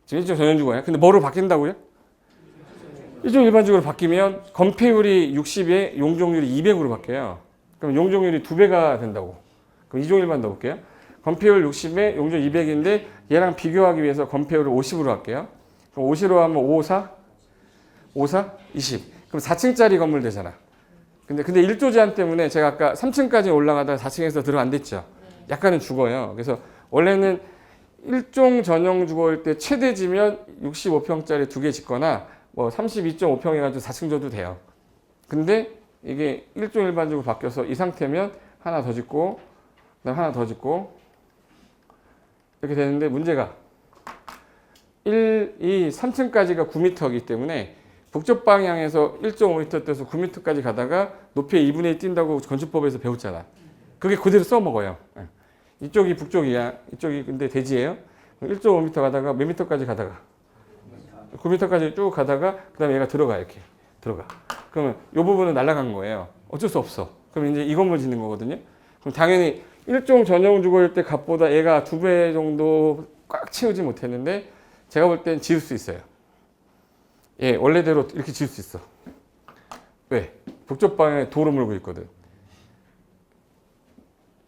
지금 일종 전용주거예요. 근데 뭐로 바뀐다고요? 일종 일반적으로 바뀌면 건폐율이 60에 용적률이 200으로 바뀌어요. 그럼 용적률이 2배가 된다고. 그럼 이종 일반 넣어볼게요. 건폐율 60에 용적 200인데 얘랑 비교하기 위해서 건폐율을 50으로 할게요. 그럼 50으로 하면 5, 4? 5, 4? 20. 그럼 4층짜리 건물 되잖아. 근데 1조 제한 때문에 제가 아까 3층까지 올라가다가 4층에서 들어 안 됐죠. 약간은 죽어요. 그래서 원래는 일종 전용 주거일 때 최대지면 65평짜리 2개 짓거나 뭐 32.5평 해가지고 4층 줘도 돼요. 근데 이게 일종 일반적으로 바뀌어서 이 상태면 하나 더 짓고 그다음 하나 더 짓고 이렇게 되는데 문제가 1, 2, 3층까지가 9m이기 때문에 북쪽 방향에서 1.5m 떼서 9m까지 가다가 높이의 2분의 1 뛴다고 건축법에서 배웠잖아. 그게 그대로 써먹어요. 이쪽이 북쪽이야. 이쪽이 근데 대지예요. 1.5m 가다가 몇 m까지 가다가 9m까지 쭉 가다가 그 다음에 얘가 들어가 이렇게 들어가. 그러면 이 부분은 날아간 거예요. 어쩔 수 없어. 그럼 이제 이 건물 짓는 거거든요. 그럼 당연히 일종 전용 주거일 때 값보다 얘가 2배 정도 꽉 채우지 못했는데 제가 볼 땐 지을 수 있어요. 예, 원래대로 이렇게 지을 수 있어. 왜? 북쪽 방향에 도로 물고 있거든.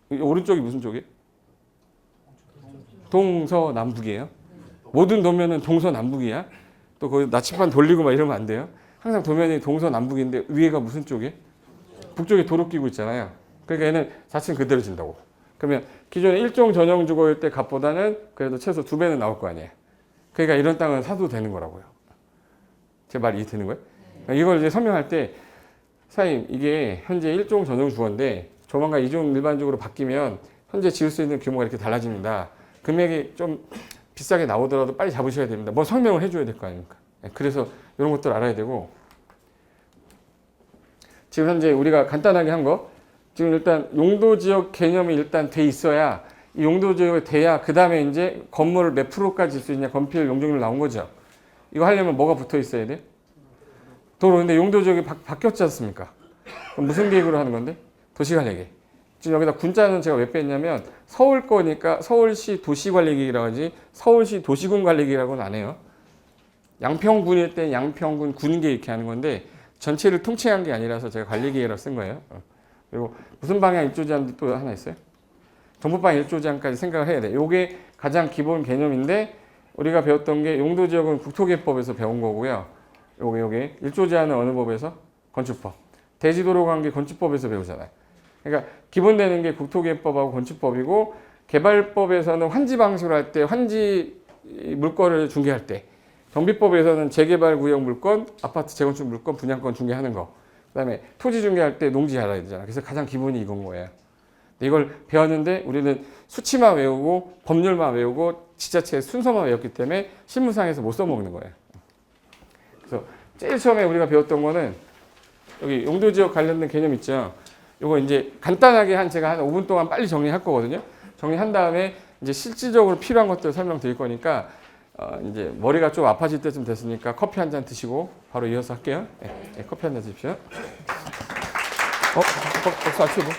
오른쪽이 무슨 쪽이에요? 동서남북이에요. 모든 도면은 동서남북이야. 또 거기 나침반 돌리고 막 이러면 안 돼요. 항상 도면이 동서남북인데 위에가 무슨 쪽이에요? 북쪽에 도로 끼고 있잖아요. 그러니까 얘는 4층 그대로 진다고. 그러면 기존에 일종 전용 주거일 때 값보다는 그래도 최소 2배는 나올 거 아니에요. 그러니까 이런 땅은 사도 되는 거라고요. 제 말 이해되는 거예요? 이걸 이제 설명할 때 사장님 이게 현재 일종 전용 주거인데 조만간 이종 일반적으로 바뀌면 현재 지을 수 있는 규모가 이렇게 달라집니다. 금액이 좀 비싸게 나오더라도 빨리 잡으셔야 됩니다. 뭐 설명을 해줘야 될 거 아닙니까? 그래서 이런 것들 알아야 되고 지금 현재 우리가 간단하게 한 거 지금 일단 용도지역 개념이 일단 돼 있어야 이 용도지역이 돼야 그 다음에 이제 건물을 몇 프로까지 질 수 있냐 건폐율 용적률 나온 거죠. 이거 하려면 뭐가 붙어 있어야 돼? 도로. 근데 용도지역이 바뀌었지 않습니까? 그럼 무슨 계획으로 하는 건데? 도시관리계획. 지금 여기다 군자는 제가 왜 뺐냐면 서울 거니까 서울시 도시관리계획이라고 하지 서울시 도시군 관리계획이라고는 안 해요. 양평군일 때 양평군 군계 이렇게 하는 건데 전체를 통칭한 게 아니라서 제가 관리계획이라고 쓴 거예요. 그리고 무슨 방향 일조제한도 또 하나 있어요? 정부방향 일조제한까지 생각을 해야 돼. 요게 가장 기본 개념인데 우리가 배웠던 게 용도지역은 국토개법에서 배운 거고요. 요게 일조제한은 어느 법에서? 건축법. 대지도로 관계 건축법에서 배우잖아요. 그러니까 기본되는 게 국토개법하고 건축법이고 개발법에서는 환지 방식으로 할 때 환지 물건을 중개할 때 정비법에서는 재개발구역 물건, 아파트 재건축 물건, 분양권 중개하는 거. 그다음에 토지 중개할 때 농지 알아야 되잖아. 그래서 가장 기본이 이건 거예요. 이걸 배웠는데 우리는 수치만 외우고 법률만 외우고 지자체 순서만 외웠기 때문에 실무상에서 못 써먹는 거예요. 그래서 제일 처음에 우리가 배웠던 거는 여기 용도지역 관련된 개념 있죠. 이거 이제 간단하게 제가 한 5분 동안 빨리 정리할 거거든요. 정리한 다음에 이제 실질적으로 필요한 것들 설명드릴 거니까 이제 머리가 좀 아파질 때쯤 됐으니까 커피 한 잔 드시고 바로 이어서 할게요. 네, 커피 한 잔 드십시오. 박수 안 치고.